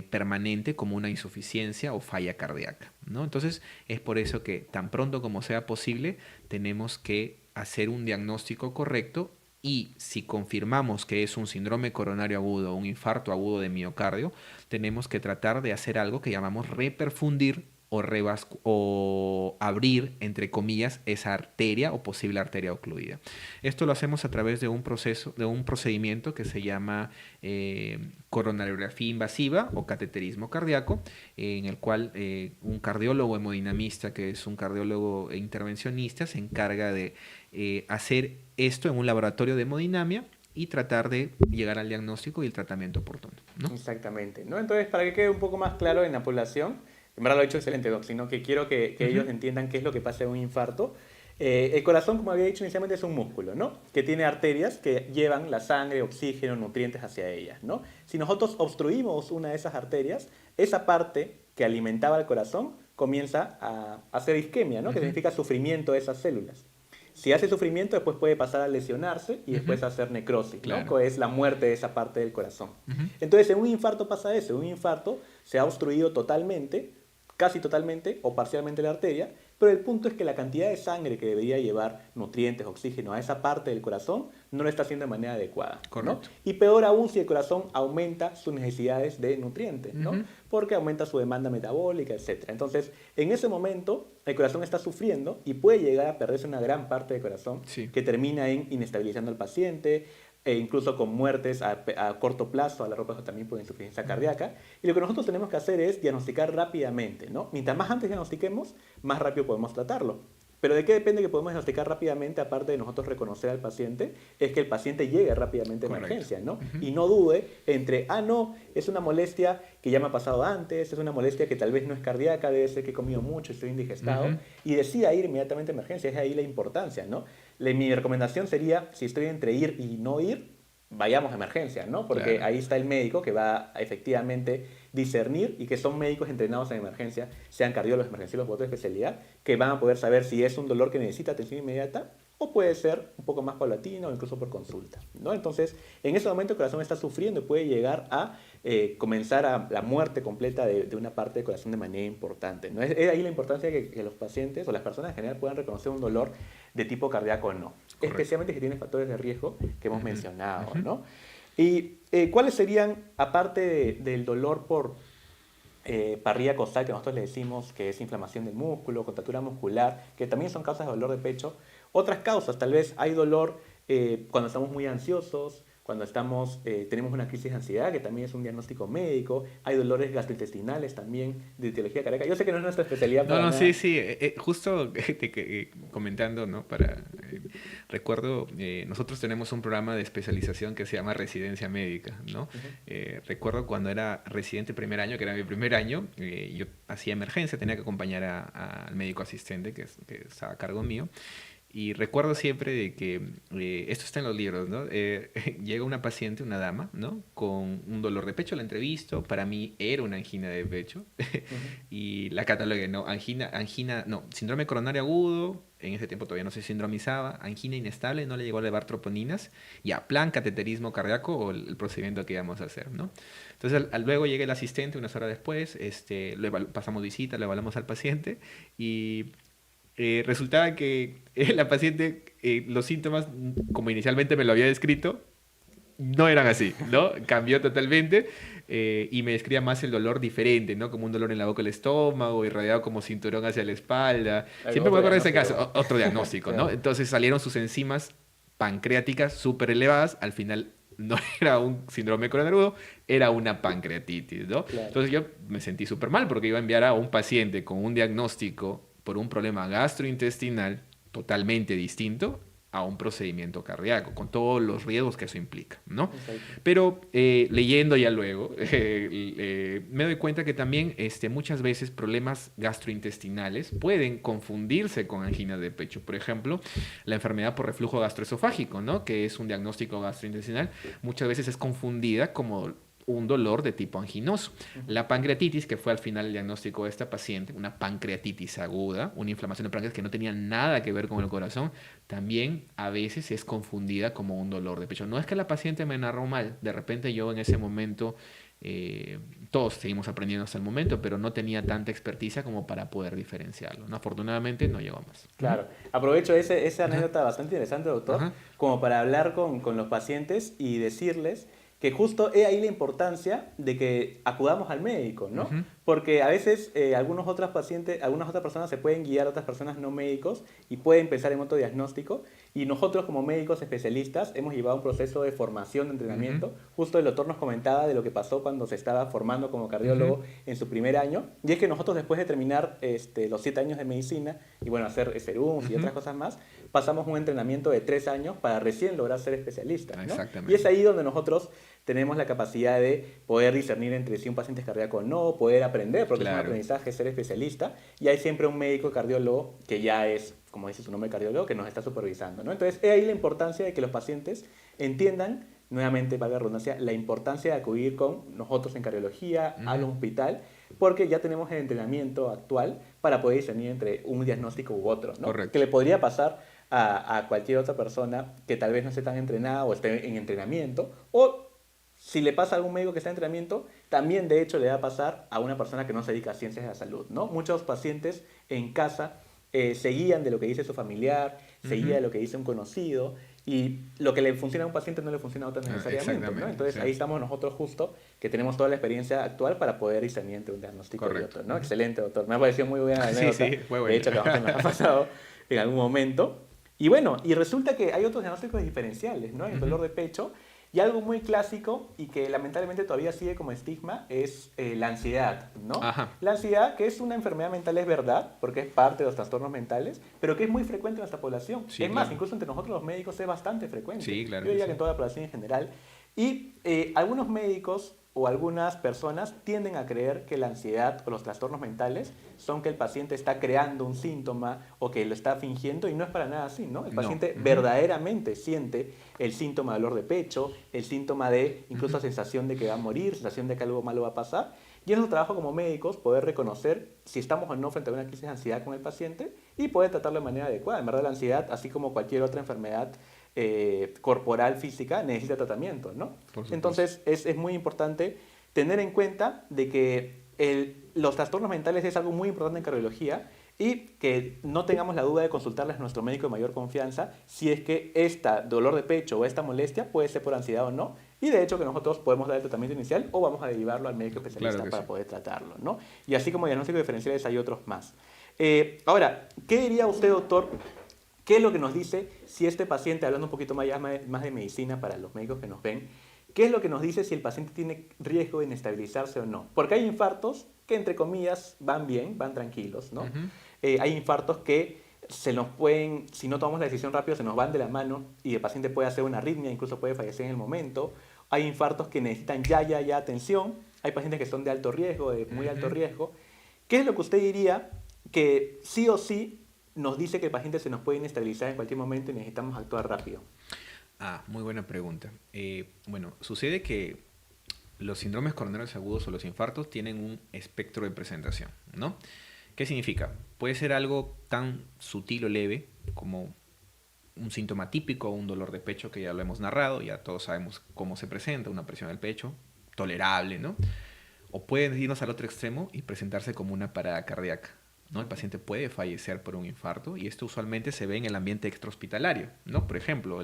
permanente como una insuficiencia o falla cardíaca, ¿no? Entonces, es por eso que tan pronto como sea posible, tenemos que hacer un diagnóstico correcto y si confirmamos que es un síndrome coronario agudo o un infarto agudo de miocardio, tenemos que tratar de hacer algo que llamamos reperfundir o abrir, entre comillas, esa arteria o posible arteria ocluida. Esto lo hacemos a través de un proceso, de un procedimiento que se llama coronariografía invasiva o cateterismo cardíaco, en el cual un cardiólogo hemodinamista, que es un cardiólogo intervencionista, se encarga de hacer esto en un laboratorio de hemodinamia y tratar de llegar al diagnóstico y el tratamiento oportuno, ¿no? Exactamente, ¿no? Entonces, para que quede un poco más claro en la población, en verdad lo ha hecho excelente, Doc, sino que quiero que Uh ellos -huh. entiendan qué es lo que pasa en un infarto. El corazón, como había dicho inicialmente, es un músculo, ¿no? Que tiene arterias que llevan la sangre, oxígeno, nutrientes hacia ellas, ¿no? Si nosotros obstruimos una de esas arterias, esa parte que alimentaba al corazón comienza a hacer isquemia, ¿no? Uh Que -huh. significa sufrimiento de esas células. Si hace sufrimiento, después puede pasar a lesionarse y Uh después -huh. a hacer necrosis, ¿no? Claro. Que es la muerte de esa parte del corazón. Uh -huh. Entonces, en un infarto pasa eso. En un infarto se ha obstruido totalmente, casi totalmente o parcialmente la arteria, pero el punto es que la cantidad de sangre que debería llevar nutrientes, oxígeno a esa parte del corazón no lo está haciendo de manera adecuada, ¿no? Correcto. Y peor aún si el corazón aumenta sus necesidades de nutrientes, Uh ¿no? -huh. Porque aumenta su demanda metabólica, etc. Entonces, en ese momento, el corazón está sufriendo y puede llegar a perderse una gran parte del corazón Sí. que termina en inestabilizando al paciente, e incluso con muertes a corto plazo, a largo plazo también por insuficiencia cardíaca. Y lo que nosotros tenemos que hacer es diagnosticar rápidamente, ¿no? Mientras más antes diagnostiquemos, más rápido podemos tratarlo. Pero ¿de qué depende que podemos diagnosticar rápidamente, aparte de nosotros reconocer al paciente? Es que el paciente llegue rápidamente a Correcto. emergencia, ¿no? Uh -huh. Y no dude entre, no, es una molestia que ya me ha pasado antes, es una molestia que tal vez no es cardíaca, debe ser que he comido mucho, estoy indigestado, Uh -huh. y decida ir inmediatamente a emergencia. Es ahí la importancia, ¿no? Mi recomendación sería, si estoy entre ir y no ir, vayamos a emergencia, ¿no? Porque Claro. ahí está el médico que va a efectivamente discernir y que son médicos entrenados en emergencia, sean cardiólogos, emergenciólogos u otra especialidad, que van a poder saber si es un dolor que necesita atención inmediata o puede ser un poco más paulatino o incluso por consulta, ¿no? Entonces, en ese momento el corazón está sufriendo y puede llegar a comenzar a la muerte completa de una parte del corazón de manera importante, ¿no? Es ahí la importancia que los pacientes o las personas en general puedan reconocer un dolor de tipo cardíaco o no, Correcto. especialmente si tiene factores de riesgo que hemos Uh -huh. mencionado, Uh -huh. ¿no? Y ¿cuáles serían, aparte del dolor por parrilla costal, que nosotros le decimos que es inflamación del músculo, contractura muscular, que también son causas de dolor de pecho, otras causas? Tal vez hay dolor cuando estamos muy ansiosos, cuando tenemos una crisis de ansiedad, que también es un diagnóstico médico. Hay dolores gastrointestinales también de etiología cardíaca. Yo sé que no es nuestra especialidad para nada. Sí, sí. Justo comentando, ¿no? Recuerdo, nosotros tenemos un programa de especialización que se llama Residencia Médica, ¿no? Recuerdo cuando era residente primer año, que era mi primer año, yo hacía emergencia, tenía que acompañar al médico asistente que estaba a cargo mío. Y recuerdo siempre de que, esto está en los libros, ¿no? Llega una paciente, una dama, ¿no? Con un dolor de pecho, la entrevisto, para mí era una angina de pecho, y la catalogué, ¿no? Síndrome coronario agudo, en ese tiempo todavía no se sindromizaba, angina inestable, no le llegó a elevar troponinas, ya, plan cateterismo cardíaco o el procedimiento que íbamos a hacer, ¿no? Entonces, luego llega el asistente unas horas después, pasamos visita, le evaluamos al paciente, y resultaba que la paciente, los síntomas, como inicialmente me lo había descrito, no eran así, ¿no? Cambió totalmente, y me describía más el dolor diferente, ¿no? Como un dolor en la boca del estómago, irradiado como cinturón hacia la espalda. Siempre me acuerdo de ese caso, otro diagnóstico, ¿no? Entonces salieron sus enzimas pancreáticas súper elevadas, al final no era un síndrome coronario agudo, era una pancreatitis, ¿no? Claro. Entonces yo me sentí súper mal porque iba a enviar a un paciente con un diagnóstico por un problema gastrointestinal totalmente distinto a un procedimiento cardíaco, con todos los riesgos que eso implica, ¿no? Exacto. Pero leyendo ya luego, me doy cuenta que también muchas veces problemas gastrointestinales pueden confundirse con angina de pecho. Por ejemplo, la enfermedad por reflujo gastroesofágico, ¿no? Que es un diagnóstico gastrointestinal, muchas veces es confundida como un dolor de tipo anginoso. La pancreatitis, que fue al final el diagnóstico de esta paciente, una pancreatitis aguda, una inflamación de páncreas que no tenía nada que ver con el corazón, también a veces es confundida como un dolor de pecho. No es que la paciente me narró mal, de repente yo en ese momento, todos seguimos aprendiendo hasta el momento, pero no tenía tanta experticia como para poder diferenciarlo, ¿no? Afortunadamente no llegó más. Claro. Aprovecho esa anécdota bastante interesante, doctor, Ajá. como para hablar con los pacientes y decirles que justo he ahí la importancia de que acudamos al médico, ¿no? Ujú. Porque a veces algunas otras personas se pueden guiar a otras personas no médicos y pueden pensar en otro diagnóstico, y nosotros como médicos especialistas hemos llevado un proceso de formación, de entrenamiento. Justo el doctor nos comentaba de lo que pasó cuando se estaba formando como cardiólogo en su primer año, y es que nosotros después de terminar los 7 años de medicina y bueno, hacer serums y otras cosas más, pasamos un entrenamiento de 3 años para recién lograr ser especialistas, ¿no? Exactamente. Y es ahí donde nosotros tenemos la capacidad de poder discernir entre si un paciente es cardíaco o no, poder aprender, porque es un aprendizaje ser especialista, y hay siempre un médico cardiólogo que ya es, como dice su nombre, cardiólogo, que nos está supervisando, ¿no? Entonces, es ahí la importancia de que los pacientes entiendan, nuevamente, valga la redundancia, la importancia de acudir con nosotros en cardiología al hospital, porque ya tenemos el entrenamiento actual para poder discernir entre un diagnóstico u otro, ¿no? Correcto. Que le podría pasar a cualquier otra persona que tal vez no esté tan entrenada o esté en entrenamiento, o si le pasa a algún médico que está en entrenamiento, también de hecho le va a pasar a una persona que no se dedica a ciencias de la salud, ¿no? Muchos pacientes en casa se guían de lo que dice su familiar, se guían de lo que dice un conocido, y lo que le funciona a un paciente no le funciona a otro necesariamente, ¿no? Entonces sí. ahí estamos nosotros justo, que tenemos toda la experiencia actual para poder discernir entre un diagnóstico y otro, ¿no? Excelente, doctor. Me ha parecido muy buena la anécdota. Sí, fue bueno. De hecho, que nos ha pasado en algún momento. Y bueno, y resulta que hay otros diagnósticos diferenciales, ¿no? El dolor de pecho. Y algo muy clásico y que lamentablemente todavía sigue como estigma es la ansiedad, ¿no? Ajá. La ansiedad, que es una enfermedad mental, es verdad, porque es parte de los trastornos mentales, pero que es muy frecuente en nuestra población. Sí, es más, claro. incluso entre nosotros los médicos es bastante frecuente. Sí, claro Yo diría que que sí. en toda la población en general. Y algunos médicos o algunas personas tienden a creer que la ansiedad o los trastornos mentales son que el paciente está creando un síntoma o que lo está fingiendo, y no es para nada así, ¿no? El paciente verdaderamente siente el síntoma de dolor de pecho, el síntoma de incluso sensación de que va a morir, sensación de que algo malo va a pasar. Y es nuestro trabajo como médicos poder reconocer si estamos o no frente a una crisis de ansiedad con el paciente y poder tratarlo de manera adecuada. En verdad, la ansiedad, así como cualquier otra enfermedad corporal, física, necesita tratamiento, ¿no? Entonces es muy importante tener en cuenta de que los trastornos mentales es algo muy importante en cardiología, y que no tengamos la duda de consultarles a nuestro médico de mayor confianza si es que este dolor de pecho o esta molestia puede ser por ansiedad o no, y de hecho que nosotros podemos dar el tratamiento inicial o vamos a derivarlo al médico especialista para poder tratarlo, ¿no? Y así como diagnósticos diferenciales hay otros más. Ahora, ¿qué diría usted, doctor, ¿Qué es lo que nos dice si este paciente, hablando un poquito más de medicina para los médicos que nos ven, qué es lo que nos dice si el paciente tiene riesgo de inestabilizarse o no? Porque hay infartos que, entre comillas, van bien, van tranquilos, ¿no? Hay infartos que se nos pueden, si no tomamos la decisión rápido, se nos van de la mano y el paciente puede hacer una arritmia, incluso puede fallecer en el momento. Hay infartos que necesitan ya atención. Hay pacientes que son de alto riesgo, de muy alto riesgo. ¿Qué es lo que usted diría que sí o sí nos dice que el paciente se nos puede inestabilizar en cualquier momento y necesitamos actuar rápido? Muy buena pregunta. Bueno, sucede que los síndromes coronarios agudos o los infartos tienen un espectro de presentación, ¿no? ¿Qué significa? Puede ser algo tan sutil o leve como un síntoma típico, un dolor de pecho que ya lo hemos narrado, ya todos sabemos cómo se presenta, una presión del pecho, tolerable, ¿no? O puede irnos al otro extremo y presentarse como una parada cardíaca, ¿no? El paciente puede fallecer por un infarto y esto usualmente se ve en el ambiente extrahospitalario, ¿no? Por ejemplo,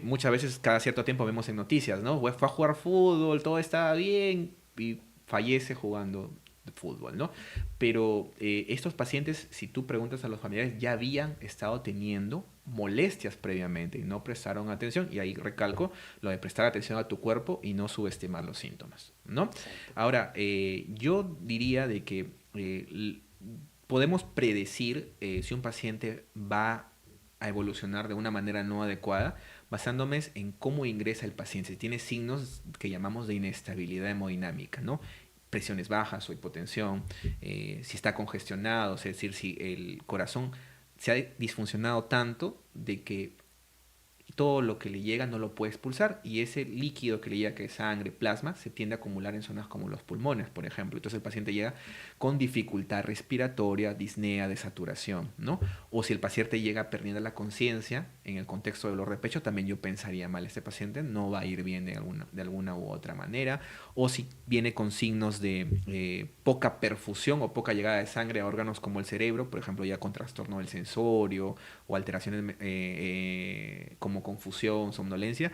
muchas veces cada cierto tiempo vemos en noticias, ¿no? Fue a jugar fútbol, todo estaba bien y fallece jugando fútbol, ¿no? Pero estos pacientes, si tú preguntas a los familiares, ya habían estado teniendo molestias previamente y no prestaron atención. Y ahí recalco lo de prestar atención a tu cuerpo y no subestimar los síntomas, ¿no? Ahora, yo diría de que podemos predecir si un paciente va a evolucionar de una manera no adecuada basándome en cómo ingresa el paciente. Si tiene signos que llamamos de inestabilidad hemodinámica, ¿no? Presiones bajas o hipotensión, si está congestionado, es decir, si el corazón se ha disfuncionado tanto de que todo lo que le llega no lo puede expulsar y ese líquido que le llega, que es sangre, plasma, se tiende a acumular en zonas como los pulmones, por ejemplo. Entonces el paciente llega con dificultad respiratoria, disnea, desaturación, ¿no? O si el paciente llega perdiendo la conciencia en el contexto de dolor de pecho, también yo pensaría mal, este paciente no va a ir bien de alguna u otra manera. O si viene con signos de poca perfusión o poca llegada de sangre a órganos como el cerebro, por ejemplo, ya con trastorno del sensorio o alteraciones como confusión, somnolencia,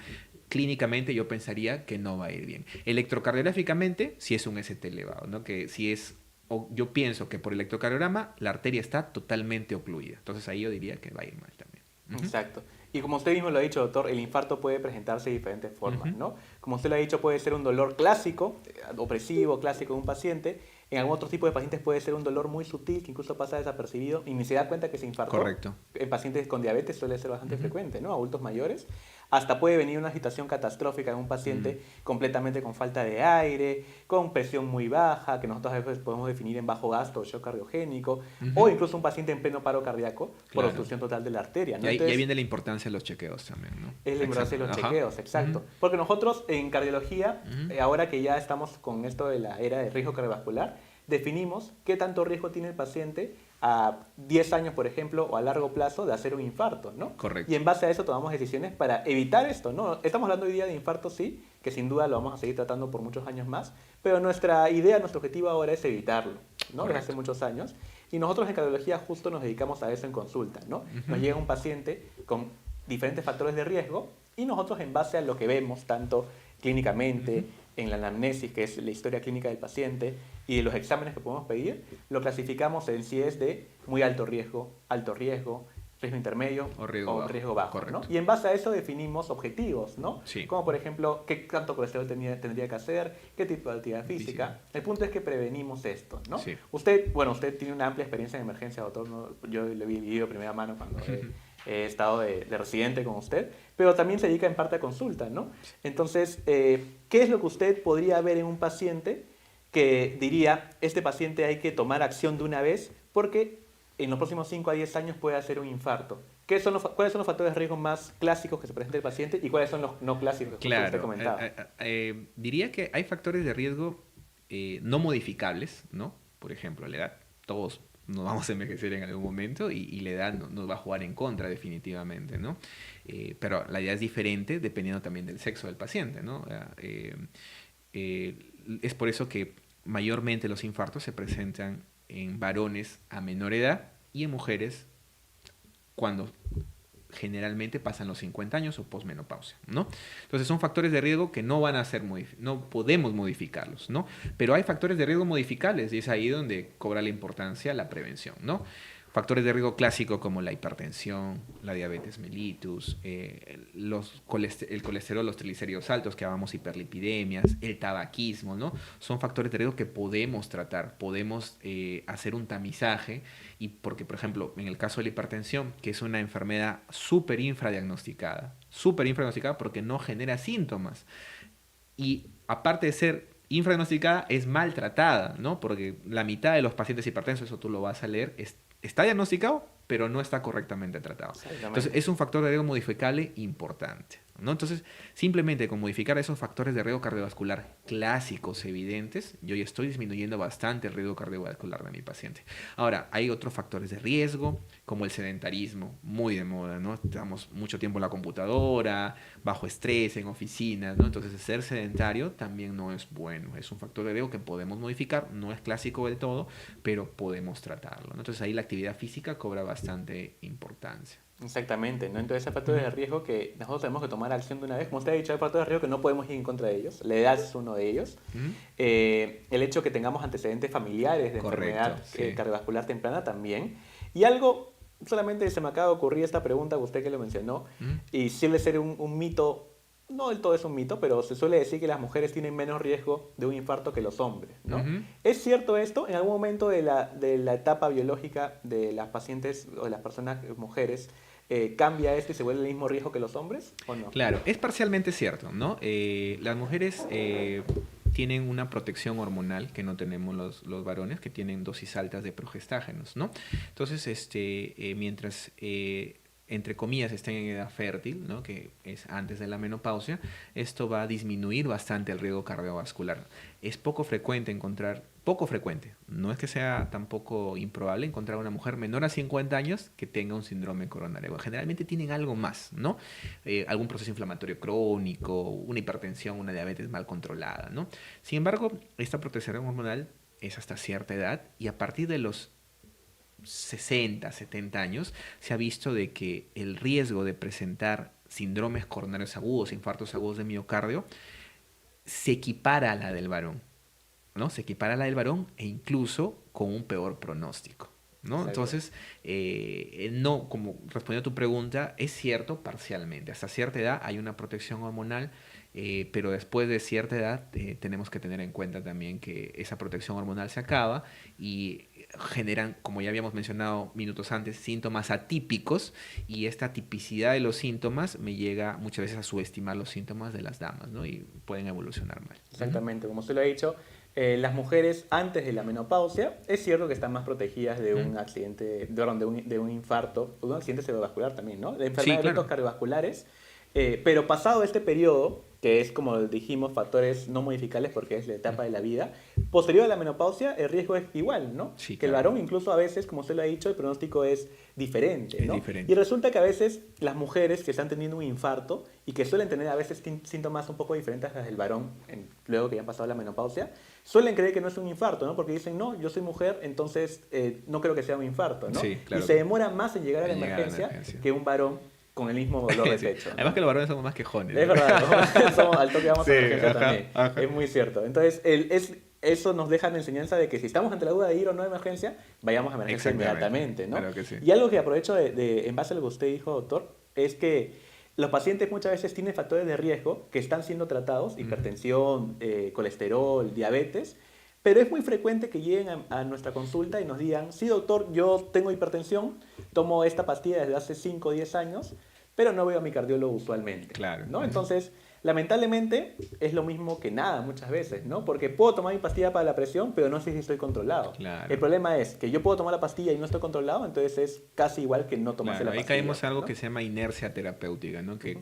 clínicamente yo pensaría que no va a ir bien. Electrocardiográficamente, si es un ST elevado, ¿no? Que si es, yo pienso que por electrocardiograma la arteria está totalmente ocluida. Entonces ahí yo diría que va a ir mal también. Exacto. Y como usted mismo lo ha dicho, doctor, el infarto puede presentarse de diferentes formas, ¿no? Como usted lo ha dicho, puede ser un dolor clásico, opresivo, clásico de un paciente. En algún otro tipo de pacientes puede ser un dolor muy sutil que incluso pasa desapercibido y ni se da cuenta que se infartó. Correcto. En pacientes con diabetes suele ser bastante frecuente, ¿no? Adultos mayores. Hasta puede venir una situación catastrófica en un paciente completamente con falta de aire, con presión muy baja, que nosotros a veces podemos definir en bajo gasto o shock cardiogénico, o incluso un paciente en pleno paro cardíaco por obstrucción total de la arteria, ¿no? Y ahí viene la importancia de los chequeos también, ¿no? Es la importancia de los chequeos, exacto. Porque nosotros en cardiología, ahora que ya estamos con esto de la era de riesgo cardiovascular, definimos qué tanto riesgo tiene el paciente a 10 años, por ejemplo, o a largo plazo de hacer un infarto, ¿no? Correcto. Y en base a eso tomamos decisiones para evitar esto, ¿no? Estamos hablando hoy día de infarto, sí, que sin duda lo vamos a seguir tratando por muchos años más, pero nuestra idea, nuestro objetivo ahora es evitarlo, ¿no? Desde hace muchos años. Y nosotros en cardiología justo nos dedicamos a eso en consulta, ¿no? Nos llega un paciente con diferentes factores de riesgo y nosotros en base a lo que vemos, tanto clínicamente, en la anamnesis, que es la historia clínica del paciente, y de los exámenes que podemos pedir, lo clasificamos en si es de muy alto riesgo intermedio o riesgo bajo, ¿no? Y en base a eso definimos objetivos, ¿no? Sí. Como por ejemplo, qué tanto colesterol tendría que hacer, qué tipo de actividad física. El punto es que prevenimos esto, ¿no? Sí. Usted tiene una amplia experiencia en emergencia, doctor, ¿no? Yo lo he vivido de primera mano cuando he estado de residente con usted, pero también se dedica en parte a consulta, ¿no? Entonces, ¿qué es lo que usted podría ver en un paciente que diría, este paciente hay que tomar acción de una vez porque en los próximos 5 a 10 años puede hacer un infarto? ¿Cuáles son los factores de riesgo más clásicos que se presenta el paciente y cuáles son los no clásicos que usted comentaba? Diría que hay factores de riesgo no modificables, ¿no? Por ejemplo, la edad. Todos nos vamos a envejecer en algún momento y la edad nos va a jugar en contra definitivamente, ¿no? Pero la edad es diferente dependiendo también del sexo del paciente, ¿no? Es por eso que mayormente los infartos se presentan en varones a menor edad y en mujeres cuando generalmente pasan los 50 años o posmenopausia, ¿no? Entonces son factores de riesgo que no van a ser no podemos modificarlos, ¿no? Pero hay factores de riesgo modificables y es ahí donde cobra la importancia la prevención, ¿no? Factores de riesgo clásicos como la hipertensión, la diabetes mellitus, el colesterol, los triglicéridos altos, que llamamos hiperlipidemias, el tabaquismo, ¿no? Son factores de riesgo que podemos tratar, podemos hacer un tamizaje, y porque, por ejemplo, en el caso de la hipertensión, que es una enfermedad súper infradiagnosticada porque no genera síntomas, y aparte de ser infradiagnosticada, es maltratada, ¿no? Porque la mitad de los pacientes hipertensos, eso tú lo vas a leer, está diagnosticado, pero no está correctamente tratado. Entonces, es un factor de riesgo modificable importante, ¿no? Entonces, simplemente con modificar esos factores de riesgo cardiovascular clásicos, evidentes, yo ya estoy disminuyendo bastante el riesgo cardiovascular de mi paciente. Ahora, hay otros factores de riesgo, como el sedentarismo, muy de moda, ¿no? Estamos mucho tiempo en la computadora, bajo estrés, en oficinas, ¿no? Entonces, ser sedentario también no es bueno. Es un factor de riesgo que podemos modificar, no es clásico del todo, pero podemos tratarlo, ¿no? Entonces, ahí la actividad física cobra bastante importancia. Exactamente, ¿no? Entonces hay factores de riesgo que nosotros tenemos que tomar acción de una vez. Como usted ha dicho, hay factores de riesgo que no podemos ir en contra de ellos. La edad es uno de ellos. El hecho que tengamos antecedentes familiares de enfermedad cardiovascular temprana también. Y algo, solamente se me acaba de ocurrir esta pregunta, usted que lo mencionó, y suele ser un mito, no del todo es un mito, pero se suele decir que las mujeres tienen menos riesgo de un infarto que los hombres, ¿no? ¿Es cierto esto? ¿En algún momento de la etapa biológica de las pacientes o de las personas, mujeres, cambia esto y se vuelve el mismo riesgo que los hombres o no? Claro, es parcialmente cierto, ¿no? Las mujeres tienen una protección hormonal que no tenemos los varones, que tienen dosis altas de progestágenos, ¿no? Entonces, mientras entre comillas estén en edad fértil, ¿no? Que es antes de la menopausia, esto va a disminuir bastante el riesgo cardiovascular. Es poco frecuente, no es que sea tampoco improbable encontrar una mujer menor a 50 años que tenga un síndrome coronario. Generalmente tienen algo más, ¿no? Algún proceso inflamatorio crónico, una hipertensión, una diabetes mal controlada, ¿no? Sin embargo, esta protección hormonal es hasta cierta edad, y a partir de los 60, 70 años, se ha visto de que el riesgo de presentar síndromes coronarios agudos, infartos agudos de miocardio, se equipara a la del varón, ¿no? Se equipara a la del varón, e incluso con un peor pronóstico, ¿no? Entonces, no, como respondiendo a tu pregunta, es cierto parcialmente. Hasta cierta edad hay una protección hormonal, pero después de cierta edad tenemos que tener en cuenta también que esa protección hormonal se acaba y generan, como ya habíamos mencionado minutos antes, síntomas atípicos, y esta tipicidad de los síntomas me llega muchas veces a subestimar los síntomas de las damas, ¿no? Y pueden evolucionar mal. Exactamente, como usted lo ha dicho, las mujeres antes de la menopausia es cierto que están más protegidas de un accidente, de un infarto, o de un accidente cerebrovascular también, ¿no? De enfermedades de riesgos cardiovasculares, pero pasado este periodo, que es, como dijimos, factores no modificables porque es la etapa de la vida, posterior a la menopausia el riesgo es igual, ¿no? Sí, que claro. el varón, incluso a veces, como usted lo ha dicho, el pronóstico es diferente, ¿no? Es diferente. Y resulta que a veces las mujeres que están teniendo un infarto y que suelen tener a veces síntomas un poco diferentes a las del varón, luego que ya han pasado la menopausia, suelen creer que no es un infarto, ¿no? Porque dicen, no, yo soy mujer, entonces no creo que sea un infarto, ¿no? Sí, claro. Y se demora más en llegar a la emergencia que un varón con el mismo dolor de pecho, ¿no? Además que los varones somos más quejones, ¿no? Es verdad, somos al toque vamos a emergencia ajá, también. ajá. Es muy cierto. Entonces, eso nos deja la enseñanza de que si estamos ante la duda de ir o no a emergencia, vayamos a emergencia inmediatamente, ¿no? Claro que sí. Y algo que aprovecho en base a lo que usted dijo, doctor, es que los pacientes muchas veces tienen factores de riesgo que están siendo tratados, hipertensión, colesterol, diabetes, pero es muy frecuente que lleguen a nuestra consulta y nos digan, sí doctor, yo tengo hipertensión, tomo esta pastilla desde hace 5 o 10 años, pero no veo a mi cardiólogo usualmente. Claro. ¿No? Entonces, lamentablemente, es lo mismo que nada muchas veces, ¿no? Porque puedo tomar mi pastilla para la presión, pero no sé si estoy controlado. Claro. El problema es que yo puedo tomar la pastilla y no estoy controlado, entonces es casi igual que no tomarse la Ahí pastilla. caemos en algo, ¿no? que se llama inercia terapéutica, ¿no? Que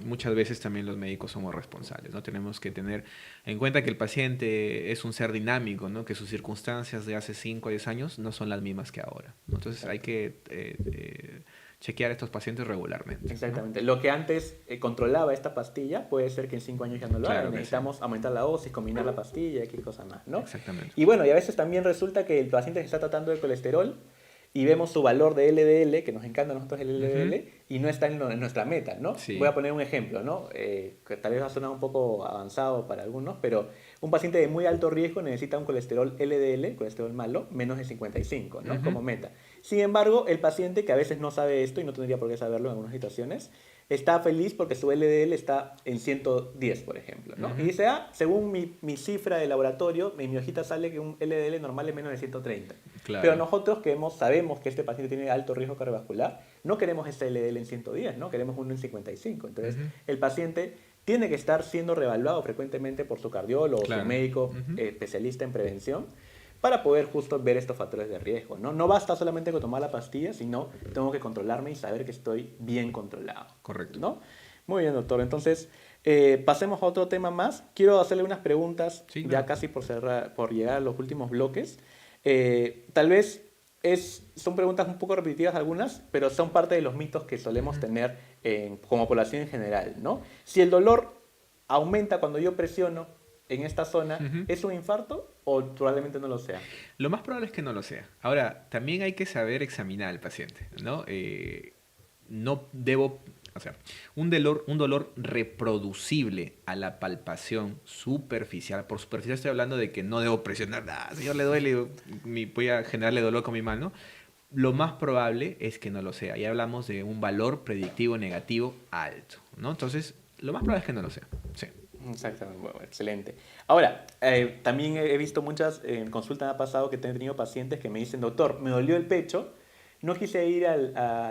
muchas veces también los médicos somos responsables, ¿no? Tenemos que tener en cuenta que el paciente es un ser dinámico, ¿no? Que sus circunstancias de hace 5 o 10 años no son las mismas que ahora, ¿no? Entonces hay que chequear a estos pacientes regularmente. Exactamente. ¿No? Lo que antes controlaba esta pastilla puede ser que en 5 años ya no lo haga. Necesitamos aumentar la dosis, combinar la pastilla, X cosa más, ¿no? Exactamente. Y bueno, y a veces también resulta que el paciente se está tratando de colesterol y vemos su valor de LDL, que nos encanta a nosotros el LDL, y no está en nuestra meta, ¿no? Sí. Voy a poner un ejemplo, ¿no? Que tal vez va a sonar un poco avanzado para algunos, pero un paciente de muy alto riesgo necesita un colesterol LDL, colesterol malo, menos de 55, ¿no? Como meta. Sin embargo, el paciente que a veces no sabe esto, y no tendría por qué saberlo en algunas situaciones, está feliz porque su LDL está en 110, por ejemplo, ¿no? Y dice, según mi cifra de laboratorio, en mi hojita sale que un LDL normal es menos de 130. Claro. Pero nosotros que sabemos que este paciente tiene alto riesgo cardiovascular, no queremos ese LDL en 110, ¿no? Queremos uno en 55. Entonces, el paciente tiene que estar siendo reevaluado frecuentemente por su cardiólogo, su médico especialista en prevención, para poder justo ver estos factores de riesgo, ¿no? No basta solamente con tomar la pastilla, sino tengo que controlarme y saber que estoy bien controlado. Correcto. ¿No? Muy bien, doctor. Entonces, pasemos a otro tema más. Quiero hacerle unas preguntas, ya casi por llegar a los últimos bloques. Tal vez son preguntas un poco repetitivas algunas, pero son parte de los mitos que solemos tener como población en general, ¿no? Si el dolor aumenta cuando yo presiono en esta zona, ¿es un infarto o probablemente no lo sea? Lo más probable es que no lo sea. Ahora, también hay que saber examinar al paciente, ¿no? No debo... O sea, un dolor reproducible a la palpación superficial. Por superficial estoy hablando de que no debo presionar. Señor, le duele, voy a generarle dolor con mi mano. Lo más probable es que no lo sea. Ya hablamos de un valor predictivo negativo alto, ¿no? Entonces, lo más probable es que no lo sea. Sí. Exactamente, bueno, excelente. Ahora, también he visto muchas, en consulta me ha pasado que he tenido pacientes que me dicen, doctor, me dolió el pecho, no quise ir a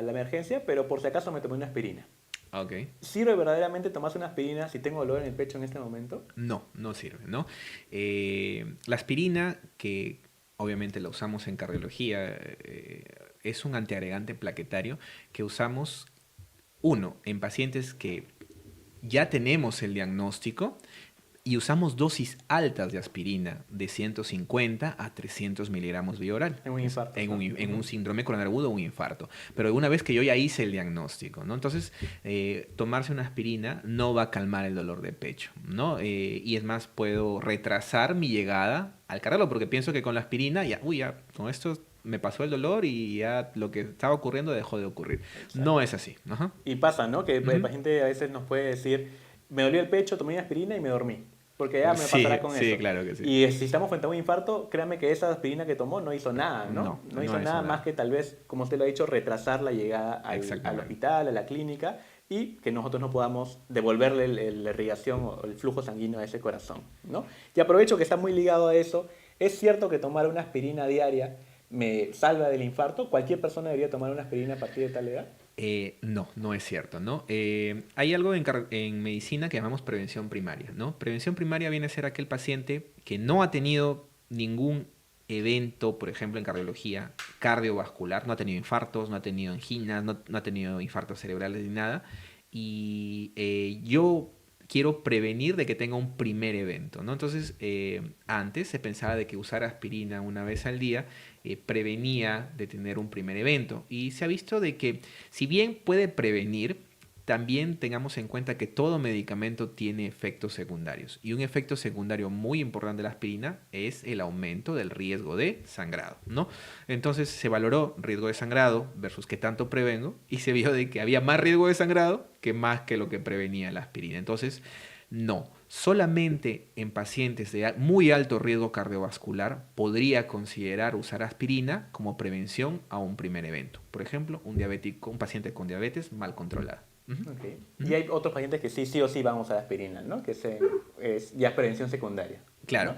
la emergencia, pero por si acaso me tomé una aspirina. Okay. ¿Sirve verdaderamente tomarse una aspirina si tengo dolor en el pecho en este momento? No, no sirve, ¿no? La aspirina, que obviamente la usamos en cardiología, es un antiagregante plaquetario que usamos, en pacientes que ya tenemos el diagnóstico y usamos dosis altas de aspirina de 150 a 300 miligramos vía oral. En un infarto. En un síndrome coronario agudo o un infarto. Pero una vez que yo ya hice el diagnóstico, ¿no? Entonces, tomarse una aspirina no va a calmar el dolor de pecho, ¿no? Y es más, puedo retrasar mi llegada al cardiólogo porque pienso que con la aspirina, ya con esto me pasó el dolor y ya lo que estaba ocurriendo dejó de ocurrir. Exacto. No es así. Ajá. Y pasa, ¿no? Que el paciente a veces nos puede decir, me dolió el pecho, tomé una aspirina y me dormí. Porque ya me pasará con eso. Sí, claro que sí. Y si estamos frente a un infarto, créanme que esa aspirina que tomó no hizo nada, ¿no? No hizo nada más que tal vez, como usted lo ha dicho, retrasar la llegada al hospital, a la clínica, y que nosotros no podamos devolverle la irrigación o el flujo sanguíneo a ese corazón, ¿no? Y aprovecho que está muy ligado a eso. ¿Es cierto que tomar una aspirina diaria me salva del infarto? ¿Cualquier persona debería tomar una aspirina a partir de tal edad? No es cierto, ¿no? Hay algo en medicina que llamamos prevención primaria, ¿no? Prevención primaria viene a ser aquel paciente que no ha tenido ningún evento, por ejemplo, en cardiología cardiovascular, no ha tenido infartos, no ha tenido anginas, no ha tenido infartos cerebrales ni nada, y yo quiero prevenir de que tenga un primer evento, ¿no? Entonces, antes se pensaba de que usar aspirina una vez al día prevenía de tener un primer evento. Y se ha visto de que, si bien puede prevenir, también tengamos en cuenta que todo medicamento tiene efectos secundarios. Y un efecto secundario muy importante de la aspirina es el aumento del riesgo de sangrado, ¿no? Entonces se valoró riesgo de sangrado versus qué tanto prevengo y se vio de que había más riesgo de sangrado que más que lo que prevenía la aspirina. Entonces, no. Solamente en pacientes de muy alto riesgo cardiovascular podría considerar usar aspirina como prevención a un primer evento. Por ejemplo, un paciente con diabetes mal controlada. Okay. Y hay otros pacientes que sí o sí van a usar aspirina, ¿no? Que ya es prevención secundaria. Claro,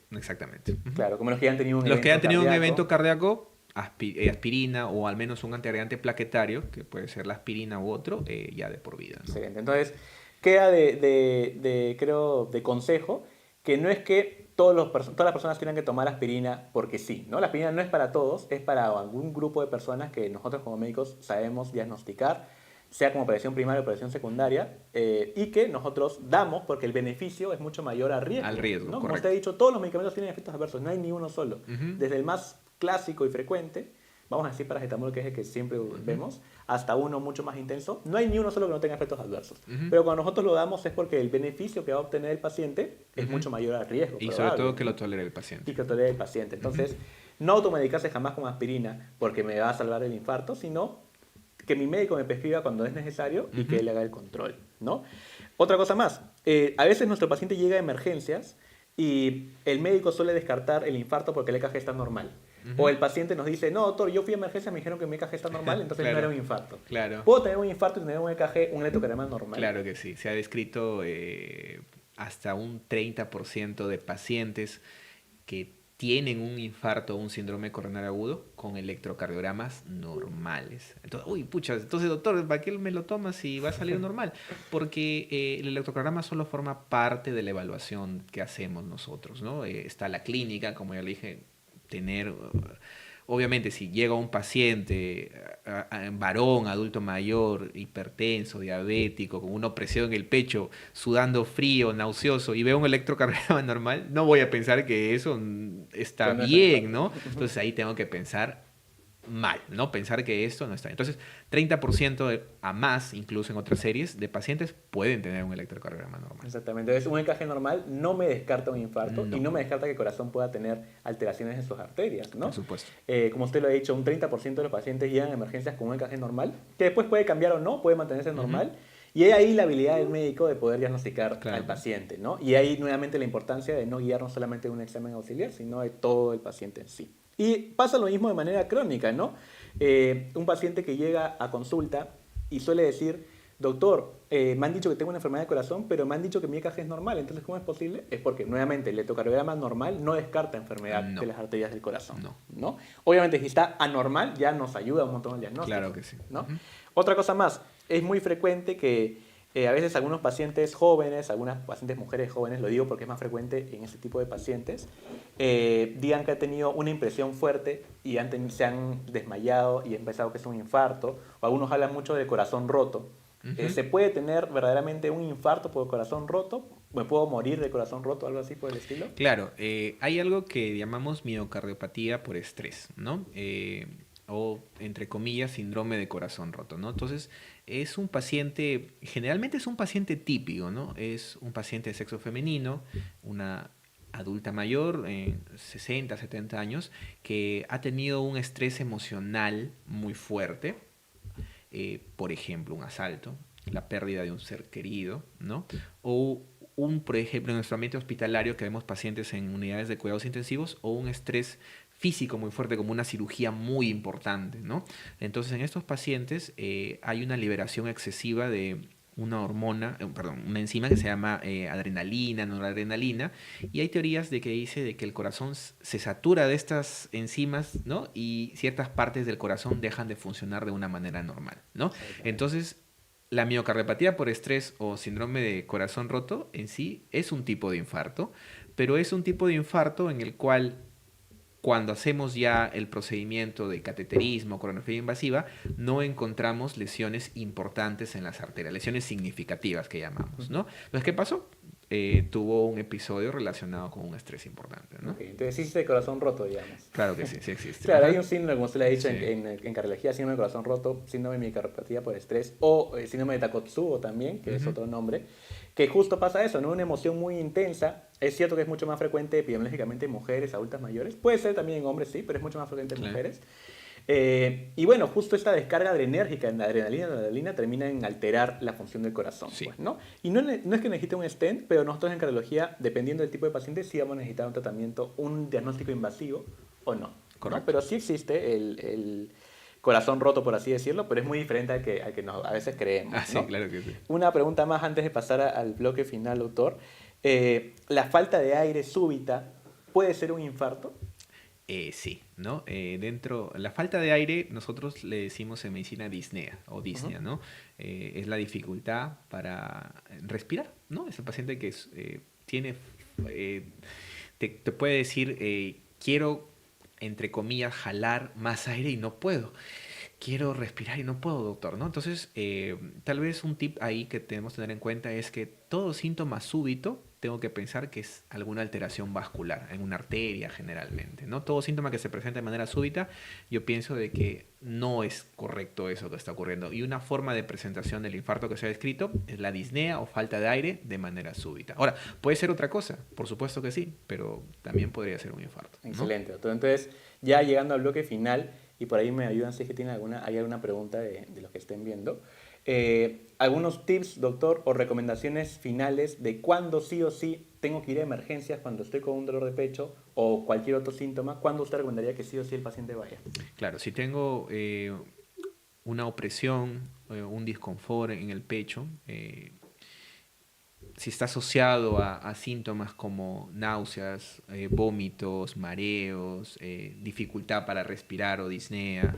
¿no? Exactamente. Claro, como los que ya han tenido un evento cardíaco, aspirina o al menos un antiagregante plaquetario, que puede ser la aspirina u otro, ya de por vida, ¿no? Excelente. Entonces, queda creo, de consejo que no es que todas las personas tienen que tomar aspirina porque sí, ¿no? La aspirina no es para todos, es para algún grupo de personas que nosotros como médicos sabemos diagnosticar, sea como prevención primaria o prevención secundaria, y que nosotros damos porque el beneficio es mucho mayor al riesgo. Al riesgo, ¿no? correcto. Como usted ha dicho, todos los medicamentos tienen efectos adversos, no hay ni uno solo. Desde el más clásico y frecuente, vamos a decir paracetamol, que es el que siempre vemos, hasta uno mucho más intenso, no hay ni uno solo que no tenga efectos adversos. Pero cuando nosotros lo damos es porque el beneficio que va a obtener el paciente es mucho mayor al riesgo. Y sobre todo que lo tolere el paciente. Y que lo tolere el paciente. Entonces, no automedicarse jamás con aspirina porque me va a salvar el infarto, sino que mi médico me prescriba cuando es necesario y que él haga el control, ¿no? Otra cosa más, a veces nuestro paciente llega a emergencias y el médico suele descartar el infarto porque el EKG está normal. O el paciente nos dice, no, doctor, yo fui a emergencia, me dijeron que mi EKG está normal, entonces Claro, no era un infarto. claro. Puedo tener un infarto y tener un EKG, un electrocardiograma normal. Claro que sí. Se ha descrito hasta un 30% de pacientes que tienen un infarto o un síndrome coronario agudo con electrocardiogramas normales. Entonces, uy, pucha, entonces doctor, ¿para qué me lo tomas si va a salir normal? Porque el electrocardiograma solo forma parte de la evaluación que hacemos nosotros, ¿no? Está la clínica, como ya le dije, tener... Obviamente, si llega un paciente, varón, adulto mayor, hipertenso, diabético, con una opresión en el pecho, sudando frío, nauseoso, y ve un electrocardiograma normal, no voy a pensar que eso está bien, ¿no? Entonces ahí tengo que pensar mal, ¿no? Pensar que esto no está bien. Entonces, 30% a más, incluso en otras series, de pacientes pueden tener un electrocardiograma normal. Exactamente. Entonces, un EKG normal no me descarta un infarto No. y no me descarta que el corazón pueda tener alteraciones en sus arterias, ¿no? Por supuesto. Como usted lo ha dicho, un 30% de los pacientes llegan a emergencias con un EKG normal, que después puede cambiar o no, puede mantenerse normal. Y hay ahí la habilidad del médico de poder diagnosticar al paciente, ¿no? Y ahí nuevamente la importancia de no guiarnos solamente de un examen auxiliar, sino de todo el paciente en sí. Y pasa lo mismo de manera crónica, ¿no? Un paciente que llega a consulta y suele decir, doctor, me han dicho que tengo una enfermedad de corazón, pero me han dicho que mi EKG es normal. Entonces, ¿cómo es posible? Es porque, nuevamente, el electrocardiograma normal no descarta enfermedad de las arterias del corazón. No. Obviamente, si está anormal, ya nos ayuda un montón el diagnóstico. Claro que sí. ¿No? Otra cosa más, es muy frecuente que a veces algunos pacientes jóvenes, algunas pacientes mujeres jóvenes, lo digo porque es más frecuente en este tipo de pacientes, digan que han tenido una impresión fuerte y se han desmayado y han pensado que es un infarto, o algunos hablan mucho de corazón roto. ¿Se puede tener verdaderamente un infarto por corazón roto? ¿Me puedo morir de corazón roto? ¿Algo así por el estilo? Claro, hay algo que llamamos miocardiopatía por estrés, ¿no? O, entre comillas, síndrome de corazón roto, ¿no? Entonces, es un paciente, generalmente es un paciente típico, ¿no? Es un paciente de sexo femenino, una adulta mayor, 60, 70 años, que ha tenido un estrés emocional muy fuerte, por ejemplo, un asalto, la pérdida de un ser querido, ¿no? O por ejemplo, en nuestro ambiente hospitalario que vemos pacientes en unidades de cuidados intensivos, o un estrés físico muy fuerte como una cirugía muy importante, ¿no? Entonces, en estos pacientes hay una liberación excesiva de una hormona, una enzima que se llama adrenalina, noradrenalina, y hay teorías de que dice de que el corazón se satura de estas enzimas, ¿no? Y ciertas partes del corazón dejan de funcionar de una manera normal, ¿no? Entonces, la miocardiopatía por estrés o síndrome de corazón roto en sí es un tipo de infarto, pero es un tipo de infarto en el cual, cuando hacemos ya el procedimiento de cateterismo, coronografía invasiva, no encontramos lesiones importantes en las arterias, lesiones significativas que llamamos, ¿no? Entonces, ¿qué pasó? Tuvo un episodio relacionado con un estrés importante, ¿no? Okay, entonces existe el corazón roto, digamos. Claro que sí, sí existe. Claro, hay un síndrome, como usted le ha dicho, Sí. en cardiología, síndrome de corazón roto, síndrome de miocardiopatía por estrés, o síndrome de Takotsubo también, que es otro nombre, que justo pasa eso, ¿no? Una emoción muy intensa. Es cierto que es mucho más frecuente epidemiológicamente en mujeres adultas mayores, puede ser también en hombres, sí, pero es mucho más frecuente en mujeres. Y bueno, justo esta descarga adrenérgica en la adrenalina termina en alterar la función del corazón, Sí. pues, ¿no? Y no es que necesite un stent, pero nosotros en cardiología, dependiendo del tipo de paciente, sí vamos a necesitar un tratamiento, un diagnóstico invasivo o no. Correcto. ¿no? Pero sí existe el corazón roto, por así decirlo, pero es muy diferente al que a veces creemos. Ah, sí, ¿no? claro que sí. Una pregunta más antes de pasar al bloque final, doctor. ¿La falta de aire súbita puede ser un infarto? Sí, ¿no? La falta de aire, nosotros le decimos en medicina disnea o disnea, ¿no? Es la dificultad para respirar, ¿no? Es el paciente que tiene, te puede decir, quiero, entre comillas, jalar más aire y no puedo. Quiero respirar y no puedo, doctor, ¿no? Entonces, tal vez un tip ahí que tenemos que tener en cuenta es que todo síntoma súbito tengo que pensar que es alguna alteración vascular, en una arteria generalmente, ¿no? Todo síntoma que se presenta de manera súbita, yo pienso de que no es correcto eso que está ocurriendo. Y una forma de presentación del infarto que se ha descrito es la disnea o falta de aire de manera súbita. Ahora, puede ser otra cosa, por supuesto que sí, pero también podría ser un infarto, ¿no? Excelente, doctor. Entonces, ya llegando al bloque final, y por ahí me ayudan si es que tienen hay alguna pregunta de los que estén viendo. Algunos tips, doctor, o recomendaciones finales de cuándo sí o sí tengo que ir a emergencias cuando estoy con un dolor de pecho o cualquier otro síntoma. ¿Cuándo usted recomendaría que sí o sí el paciente vaya? Claro, si tengo una opresión, un disconfort en el pecho, si está asociado a síntomas como náuseas, vómitos, mareos, dificultad para respirar o disnea,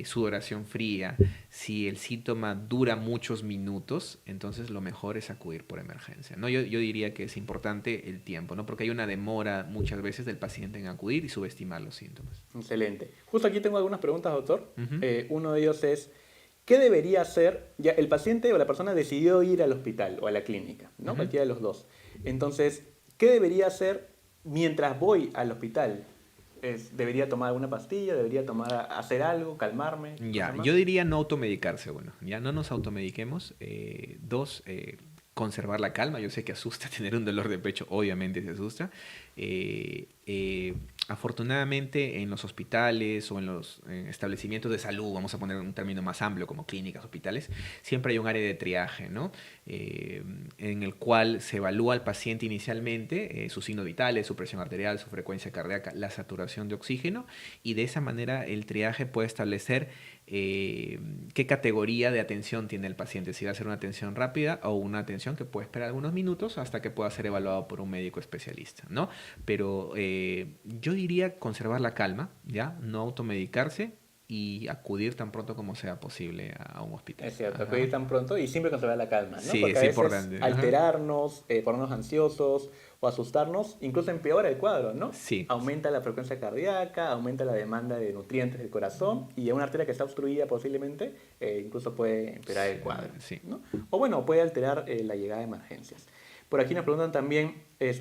sudoración fría, si el síntoma dura muchos minutos, entonces lo mejor es acudir por emergencia, ¿no? Yo diría que es importante el tiempo, ¿no? Porque hay una demora muchas veces del paciente en acudir y subestimar los síntomas. Excelente. Justo aquí tengo algunas preguntas, doctor. Uh-huh. Uno de ellos es, ¿qué debería hacer? Ya el paciente o la persona decidió ir al hospital o a la clínica, ¿no? Uh-huh. Cualquiera de los dos. Entonces, ¿qué debería hacer mientras voy al hospital? ¿Debería tomar alguna pastilla? ¿Debería hacer algo? ¿Calmarme? Ya, yo diría no automedicarse, bueno, ya no nos automediquemos. Dos, conservar la calma. Yo sé que asusta tener un dolor de pecho, obviamente se asusta. Afortunadamente en los hospitales o en los establecimientos de salud, vamos a poner un término más amplio como clínicas, hospitales, siempre hay un área de triaje, ¿no? En el cual se evalúa al paciente inicialmente sus signos vitales, su presión arterial, su frecuencia cardíaca, la saturación de oxígeno, y de esa manera el triaje puede establecer qué categoría de atención tiene el paciente, si va a ser una atención rápida o una atención que puede esperar algunos minutos hasta que pueda ser evaluado por un médico especialista, ¿no? Pero yo diría conservar la calma, ¿ya? No automedicarse y acudir tan pronto como sea posible a un hospital. Es cierto, acudir tan pronto y siempre conservar la calma, ¿no? Sí, porque es a veces importante. alterarnos, ponernos ansiosos o asustarnos, incluso empeora el cuadro, ¿no? Sí. Aumenta la frecuencia cardíaca, aumenta la demanda de nutrientes del corazón y a una arteria que está obstruida posiblemente incluso puede empeorar el cuadro, Sí. ¿no? O bueno, puede alterar la llegada de emergencias. Por aquí nos preguntan también,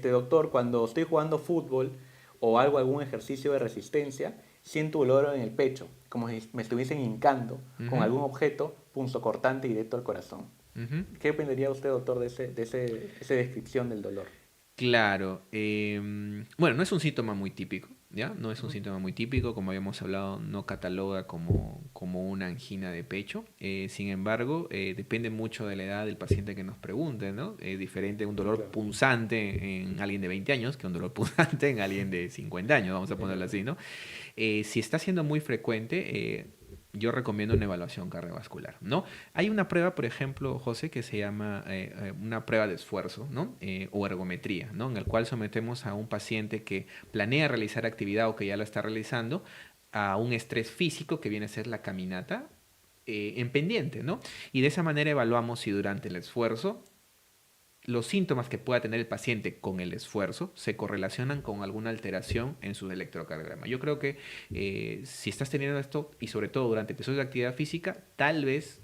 doctor, cuando estoy jugando fútbol o algún ejercicio de resistencia, siento dolor en el pecho, como si me estuviesen hincando con algún objeto punzocortante directo al corazón. ¿Qué opinaría usted, doctor, de esa descripción del dolor? Claro. Bueno, no es un síntoma muy típico, ¿ya? No es un síntoma muy típico, como habíamos hablado, no cataloga como una angina de pecho. Sin embargo, depende mucho de la edad del paciente que nos pregunte, ¿no? Es diferente un dolor punzante en alguien de 20 años que un dolor punzante en alguien de 50 años, vamos a ponerlo así, ¿no? Si está siendo muy frecuente, yo recomiendo una evaluación cardiovascular, ¿no? Hay una prueba, por ejemplo, José, que se llama una prueba de esfuerzo, ¿no? O ergometría, ¿no? En el cual sometemos a un paciente que planea realizar actividad o que ya la está realizando a un estrés físico que viene a ser la caminata en pendiente, ¿no? Y de esa manera evaluamos si durante el esfuerzo los síntomas que pueda tener el paciente con el esfuerzo se correlacionan con alguna alteración en su electrocardiograma. Yo creo que si estás teniendo esto, y sobre todo durante episodios de actividad física, tal vez,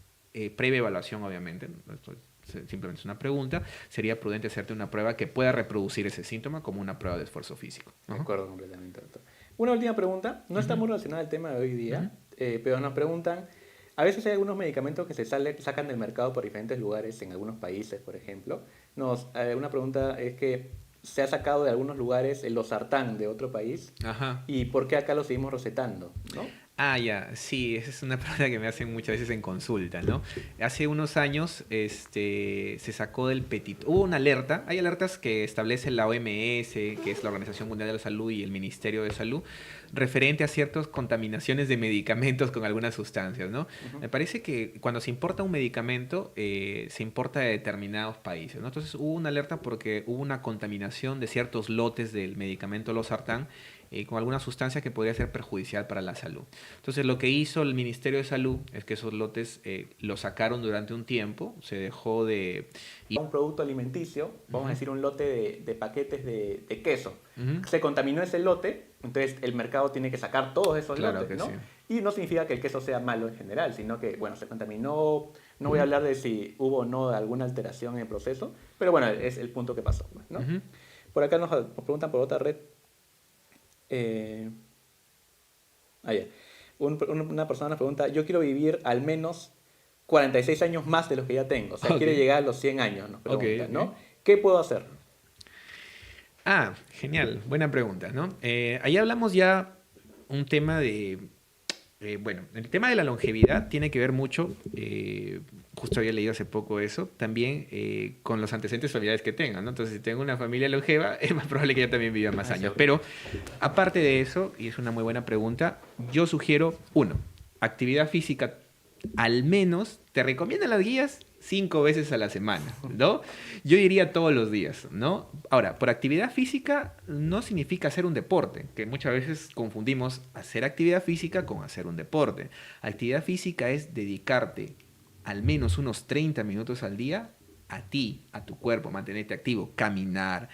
previa evaluación obviamente, esto simplemente es una pregunta, sería prudente hacerte una prueba que pueda reproducir ese síntoma como una prueba de esfuerzo físico. De acuerdo completamente, doctor. Una última pregunta, no está muy relacionada al tema de hoy día, pero nos preguntan, a veces hay algunos medicamentos que se sacan del mercado por diferentes lugares, en algunos países, por ejemplo. Una pregunta es que se ha sacado de algunos lugares el losartán de otro país. Ajá. ¿Y por qué acá lo seguimos recetando, no? Ah, ya, sí, esa es una pregunta que me hacen muchas veces en consulta, ¿no? Hace unos años se sacó del hubo una alerta, hay alertas que establece la OMS, que es la Organización Mundial de la Salud, y el Ministerio de Salud, referente a ciertas contaminaciones de medicamentos con algunas sustancias, ¿no? Me parece que cuando se importa un medicamento, se importa de determinados países, ¿no? Entonces hubo una alerta porque hubo una contaminación de ciertos lotes del medicamento losartán con alguna sustancia que podría ser perjudicial para la salud. Entonces lo que hizo el Ministerio de Salud es que esos lotes los sacaron durante un tiempo, se dejó de... Un producto alimenticio, vamos a decir un lote de paquetes de queso, se contaminó ese lote, entonces el mercado tiene que sacar todos esos lotes, ¿no? Sí. Y no significa que el queso sea malo en general, sino que, bueno, se contaminó. No voy a hablar de si hubo o no alguna alteración en el proceso, pero bueno, es el punto que pasó, pues, ¿no? Ujú. Por acá nos preguntan por otra red. eh, ya. Una persona nos pregunta, yo quiero vivir al menos 46 años más de los que ya tengo. O sea, Ok, quiere llegar a los 100 años, nos ok, pregunta, ok. ¿no? ¿Qué puedo hacer? Ah, genial, buena pregunta, ¿no? Ahí hablamos ya un tema de, bueno, el tema de la longevidad tiene que ver mucho, justo había leído hace poco eso, también con los antecedentes familiares que tengan, ¿no? Entonces, si tengo una familia longeva, es más probable que yo también viva más años. Pero aparte de eso, y es una muy buena pregunta, yo sugiero, uno, actividad física al menos, te recomiendan las guías 5 veces a la semana, ¿no? Yo diría todos los días, ¿no? Ahora, por actividad física no significa hacer un deporte, que muchas veces confundimos hacer actividad física con hacer un deporte. Actividad física es dedicarte al menos unos 30 minutos al día a ti, a tu cuerpo, mantenerte activo, caminar,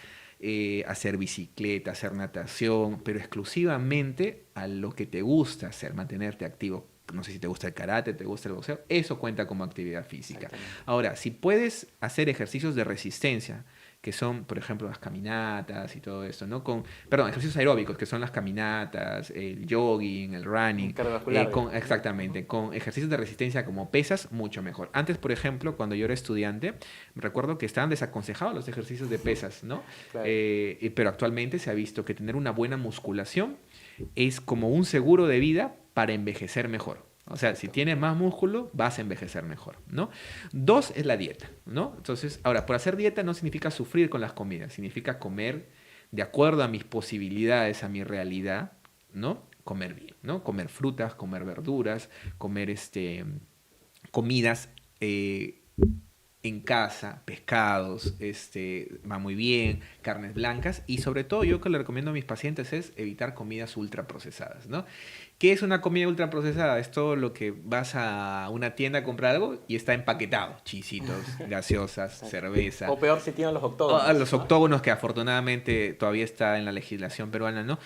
hacer bicicleta, hacer natación, pero exclusivamente a lo que te gusta hacer, mantenerte activo. No sé si te gusta el karate, te gusta el boxeo, eso cuenta como actividad física. Ahora, si puedes hacer ejercicios de resistencia, que son, por ejemplo, las caminatas y todo eso, ¿no? Perdón, ejercicios aeróbicos, que son las caminatas, el jogging, el running. Cardiovascular. Exactamente, con ejercicios de resistencia como pesas, mucho mejor. Antes, por ejemplo, cuando yo era estudiante, recuerdo que estaban desaconsejados los ejercicios de pesas, ¿no? Claro. Pero actualmente se ha visto que tener una buena musculación es como un seguro de vida para envejecer mejor. O sea, si tienes más músculo, vas a envejecer mejor, ¿no? 2 es la dieta, ¿no? Entonces, ahora, por hacer dieta no significa sufrir con las comidas, significa comer de acuerdo a mis posibilidades, a mi realidad, ¿no? Comer bien, ¿no? Comer frutas, comer verduras, comer comidas en casa, pescados, va muy bien, carnes blancas, y sobre todo yo que le recomiendo a mis pacientes es evitar comidas ultraprocesadas, ¿no? ¿Qué es una comida ultraprocesada? Es todo lo que vas a una tienda a comprar algo y está empaquetado, chisitos, gaseosas, cerveza. O peor si tienen los octógonos. Los octógonos, que afortunadamente todavía está en la legislación peruana, ¿no?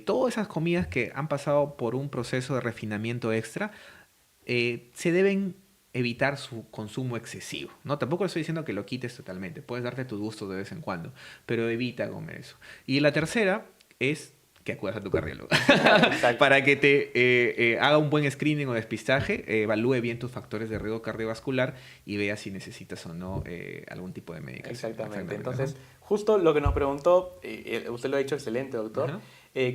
Todas esas comidas que han pasado por un proceso de refinamiento extra, se deben evitar su consumo excesivo, ¿no? Tampoco estoy diciendo que lo quites totalmente, puedes darte tus gustos de vez en cuando, pero evita comer eso. Y la tercera es que acudas a tu cardiólogo para que te haga un buen screening o despistaje, evalúe bien tus factores de riesgo cardiovascular y vea si necesitas o no algún tipo de medicación. Exactamente. Entonces, justo lo que nos preguntó, usted lo ha dicho excelente, doctor,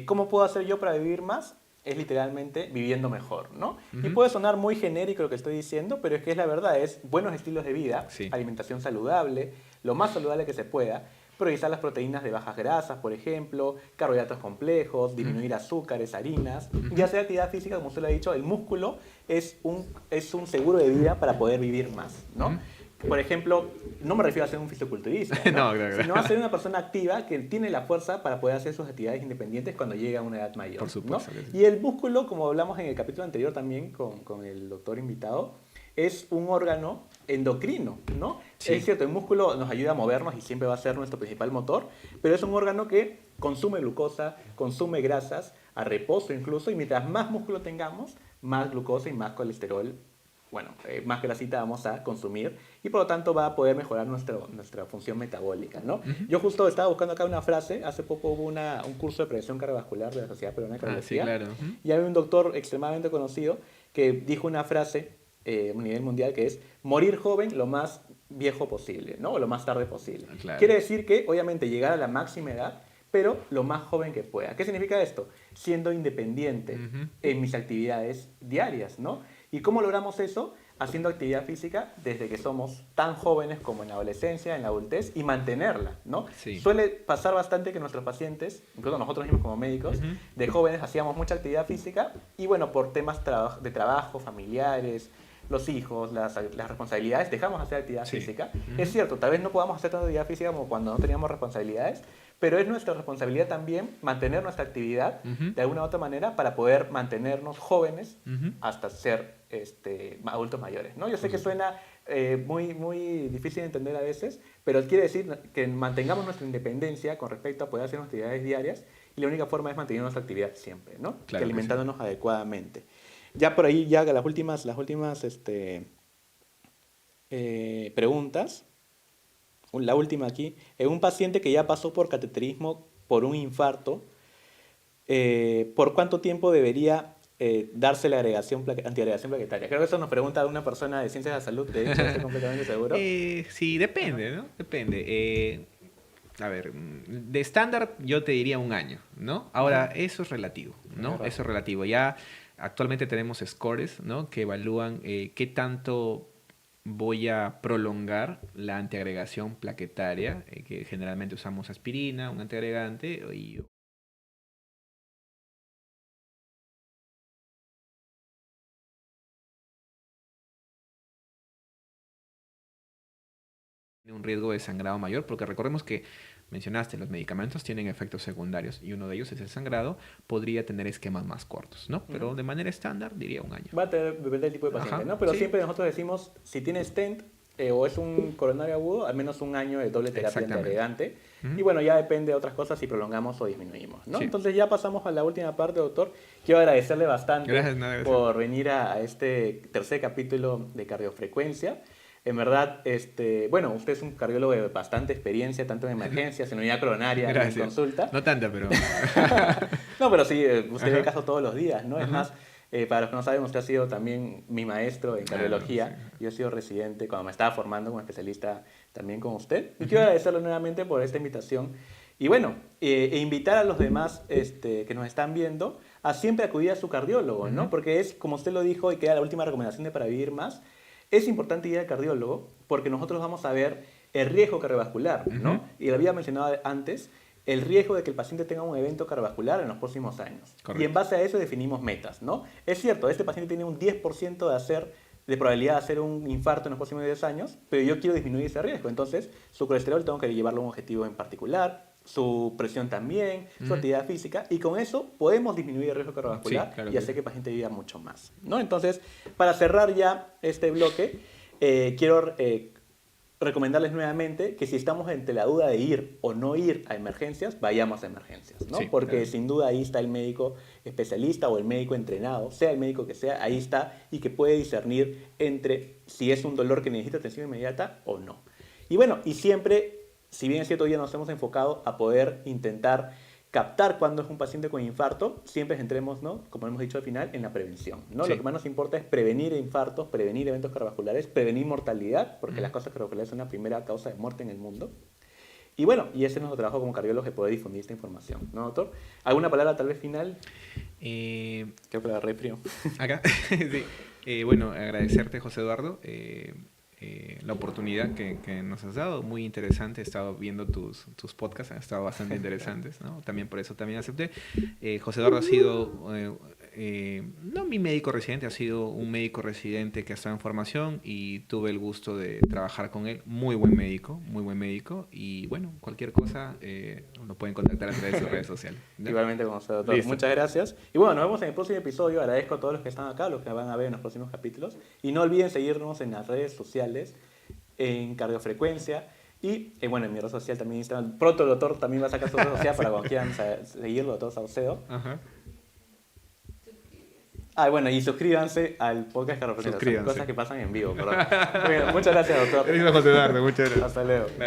¿cómo puedo hacer yo para vivir más? Es literalmente viviendo mejor, ¿no? Y puede sonar muy genérico lo que estoy diciendo, pero es que es la verdad, es buenos estilos de vida, Sí. alimentación saludable, lo más saludable que se pueda, priorizar las proteínas de bajas grasas, por ejemplo, carbohidratos complejos, disminuir azúcares, harinas, y hacer actividad física, como usted lo ha dicho, el músculo es un seguro de vida para poder vivir más, ¿no? Por ejemplo, no me refiero a ser un fisiculturista, ¿no? No, claro. Sino a ser una persona activa que tiene la fuerza para poder hacer sus actividades independientes cuando llega a una edad mayor. Por supuesto ¿no? que sí. Y el músculo, como hablamos en el capítulo anterior también con el doctor invitado, es un órgano endocrino, ¿no? Sí. Es cierto, el músculo nos ayuda a movernos y siempre va a ser nuestro principal motor, pero es un órgano que consume glucosa, consume grasas, a reposo incluso, y mientras más músculo tengamos, más glucosa y más colesterol, bueno, más grasita vamos a consumir y por lo tanto va a poder mejorar nuestra función metabólica, ¿no? Yo justo estaba buscando acá una frase, hace poco hubo un curso de prevención cardiovascular de la Sociedad Peruana de Cardiología, sí, claro. y hay un doctor extremadamente conocido que dijo una frase a nivel mundial que es morir joven lo más viejo posible, ¿no? O lo más tarde posible. Claro. Quiere decir que obviamente llegar a la máxima edad, pero lo más joven que pueda. ¿Qué significa esto? Siendo independiente en mis actividades diarias, ¿no? ¿Y cómo logramos eso? Haciendo actividad física desde que somos tan jóvenes como en la adolescencia, en la adultez, y mantenerla, ¿no? Sí. Suele pasar bastante que nuestros pacientes, incluso nosotros mismos como médicos, de jóvenes hacíamos mucha actividad física y bueno, por temas de trabajo, familiares, los hijos, las responsabilidades, dejamos de hacer actividad física. Es cierto, tal vez no podamos hacer tanta actividad física como cuando no teníamos responsabilidades, pero es nuestra responsabilidad también mantener nuestra actividad de alguna u otra manera para poder mantenernos jóvenes hasta ser adultos mayores, ¿no? Yo sé que suena muy, muy difícil de entender a veces, pero quiere decir que mantengamos nuestra independencia con respecto a poder hacer nuestras actividades diarias y la única forma es mantener nuestra actividad siempre, ¿no? Claro que alimentándonos adecuadamente. ya por ahí, ya las últimas preguntas. La última aquí. En un paciente que ya pasó por cateterismo por un infarto, ¿por cuánto tiempo debería darse la antiagregación plaquetaria? Creo que eso nos pregunta una persona de ciencias de la salud, de hecho, estoy completamente seguro. Sí, depende, ¿no? Depende. A ver, de estándar yo te diría un año, ¿no? Ahora, eso es relativo, ¿no? Eso es relativo. Ya actualmente tenemos scores, ¿no? Que evalúan qué tanto voy a prolongar la antiagregación plaquetaria, que generalmente usamos aspirina, un antiagregante, y un riesgo de sangrado mayor, porque recordemos que mencionaste, los medicamentos tienen efectos secundarios y uno de ellos es el sangrado, podría tener esquemas más cortos, ¿no? Pero de manera estándar diría un año. Va a depender del tipo de paciente, Ajá, ¿no? Pero sí. siempre nosotros decimos, si tiene stent o es un coronario agudo, al menos un año de doble terapia antiagregante. Y bueno, ya depende de otras cosas si prolongamos o disminuimos, ¿no? Sí. Entonces ya pasamos a la última parte, doctor. Quiero agradecerle bastante Gracias. por venir a este tercer capítulo de cardiofrecuencia. En verdad, bueno, usted es un cardiólogo de bastante experiencia, tanto en emergencias, en unidad coronaria, en consulta. No tanta, pero... No, pero sí, usted ve caso todos los días, ¿no? Es más, para los que no saben, usted ha sido también mi maestro en cardiología. Sí. Yo he sido residente cuando me estaba formando como especialista también con usted. Y quiero agradecerle nuevamente por esta invitación. Y bueno, invitar a los demás que nos están viendo a siempre acudir a su cardiólogo, ¿no? Porque es, como usted lo dijo, y queda la última recomendación de Para Vivir Más, es importante ir al cardiólogo porque nosotros vamos a ver el riesgo cardiovascular, ¿no? Y lo había mencionado antes, el riesgo de que el paciente tenga un evento cardiovascular en los próximos años. Correcto. Y en base a eso definimos metas, ¿no? Es cierto, este paciente tiene un 10% de probabilidad de hacer un infarto en los próximos 10 años, pero yo quiero disminuir ese riesgo. Entonces, su colesterol tengo que llevarlo a un objetivo en particular, su presión también, su actividad física, y con eso podemos disminuir el riesgo cardiovascular y hacer que el paciente viva mucho más, ¿no? Entonces, para cerrar ya este bloque, quiero recomendarles nuevamente que si estamos entre la duda de ir o no ir a emergencias, vayamos a emergencias, ¿no? Sí, Porque claro. sin duda ahí está el médico especialista o el médico entrenado, sea el médico que sea, ahí está y que puede discernir entre si es un dolor que necesita atención inmediata o no. Y bueno, y siempre, si bien es cierto, ya nos hemos enfocado a poder intentar captar cuando es un paciente con infarto, siempre centremos, ¿no? Como hemos dicho al final, en la prevención, ¿no? Sí. Lo que más nos importa es prevenir infartos, prevenir eventos cardiovasculares, prevenir mortalidad, porque las causas cardiovasculares son la primera causa de muerte en el mundo. Y bueno, y ese es nuestro trabajo como cardiólogos, de poder difundir esta información, ¿no, doctor? ¿Alguna palabra tal vez final? Creo que la agarré frío. Acá, sí. Bueno, agradecerte, José Eduardo, la oportunidad que nos has dado. Muy interesante. He estado viendo tus podcasts, han estado bastante interesantes, ¿no? También por eso también acepté. José Eduardo ha sido, no mi médico residente, ha sido un médico residente que ha estado en formación y tuve el gusto de trabajar con él. Muy buen médico, muy buen médico. Y bueno, cualquier cosa nos pueden contactar a través de sus redes sociales, ¿no? Igualmente con usted, doctor. Listo. Muchas gracias. Y bueno, nos vemos en el próximo episodio. Agradezco a todos los que están acá, los que van a ver en los próximos capítulos. Y no olviden seguirnos en las redes sociales, en Cardiofrecuencia. Y bueno, en mi red social también Instagram. Pronto el doctor también va a sacar su red social para cuando quieran seguirlo, doctor Saucedo. Ajá. Bueno, y suscríbanse al podcast Cardiofrecuencia. Son cosas que pasan en vivo, perdón. Bueno, muchas gracias, doctor. José Eduardo, muchas gracias. Hasta luego. Gracias.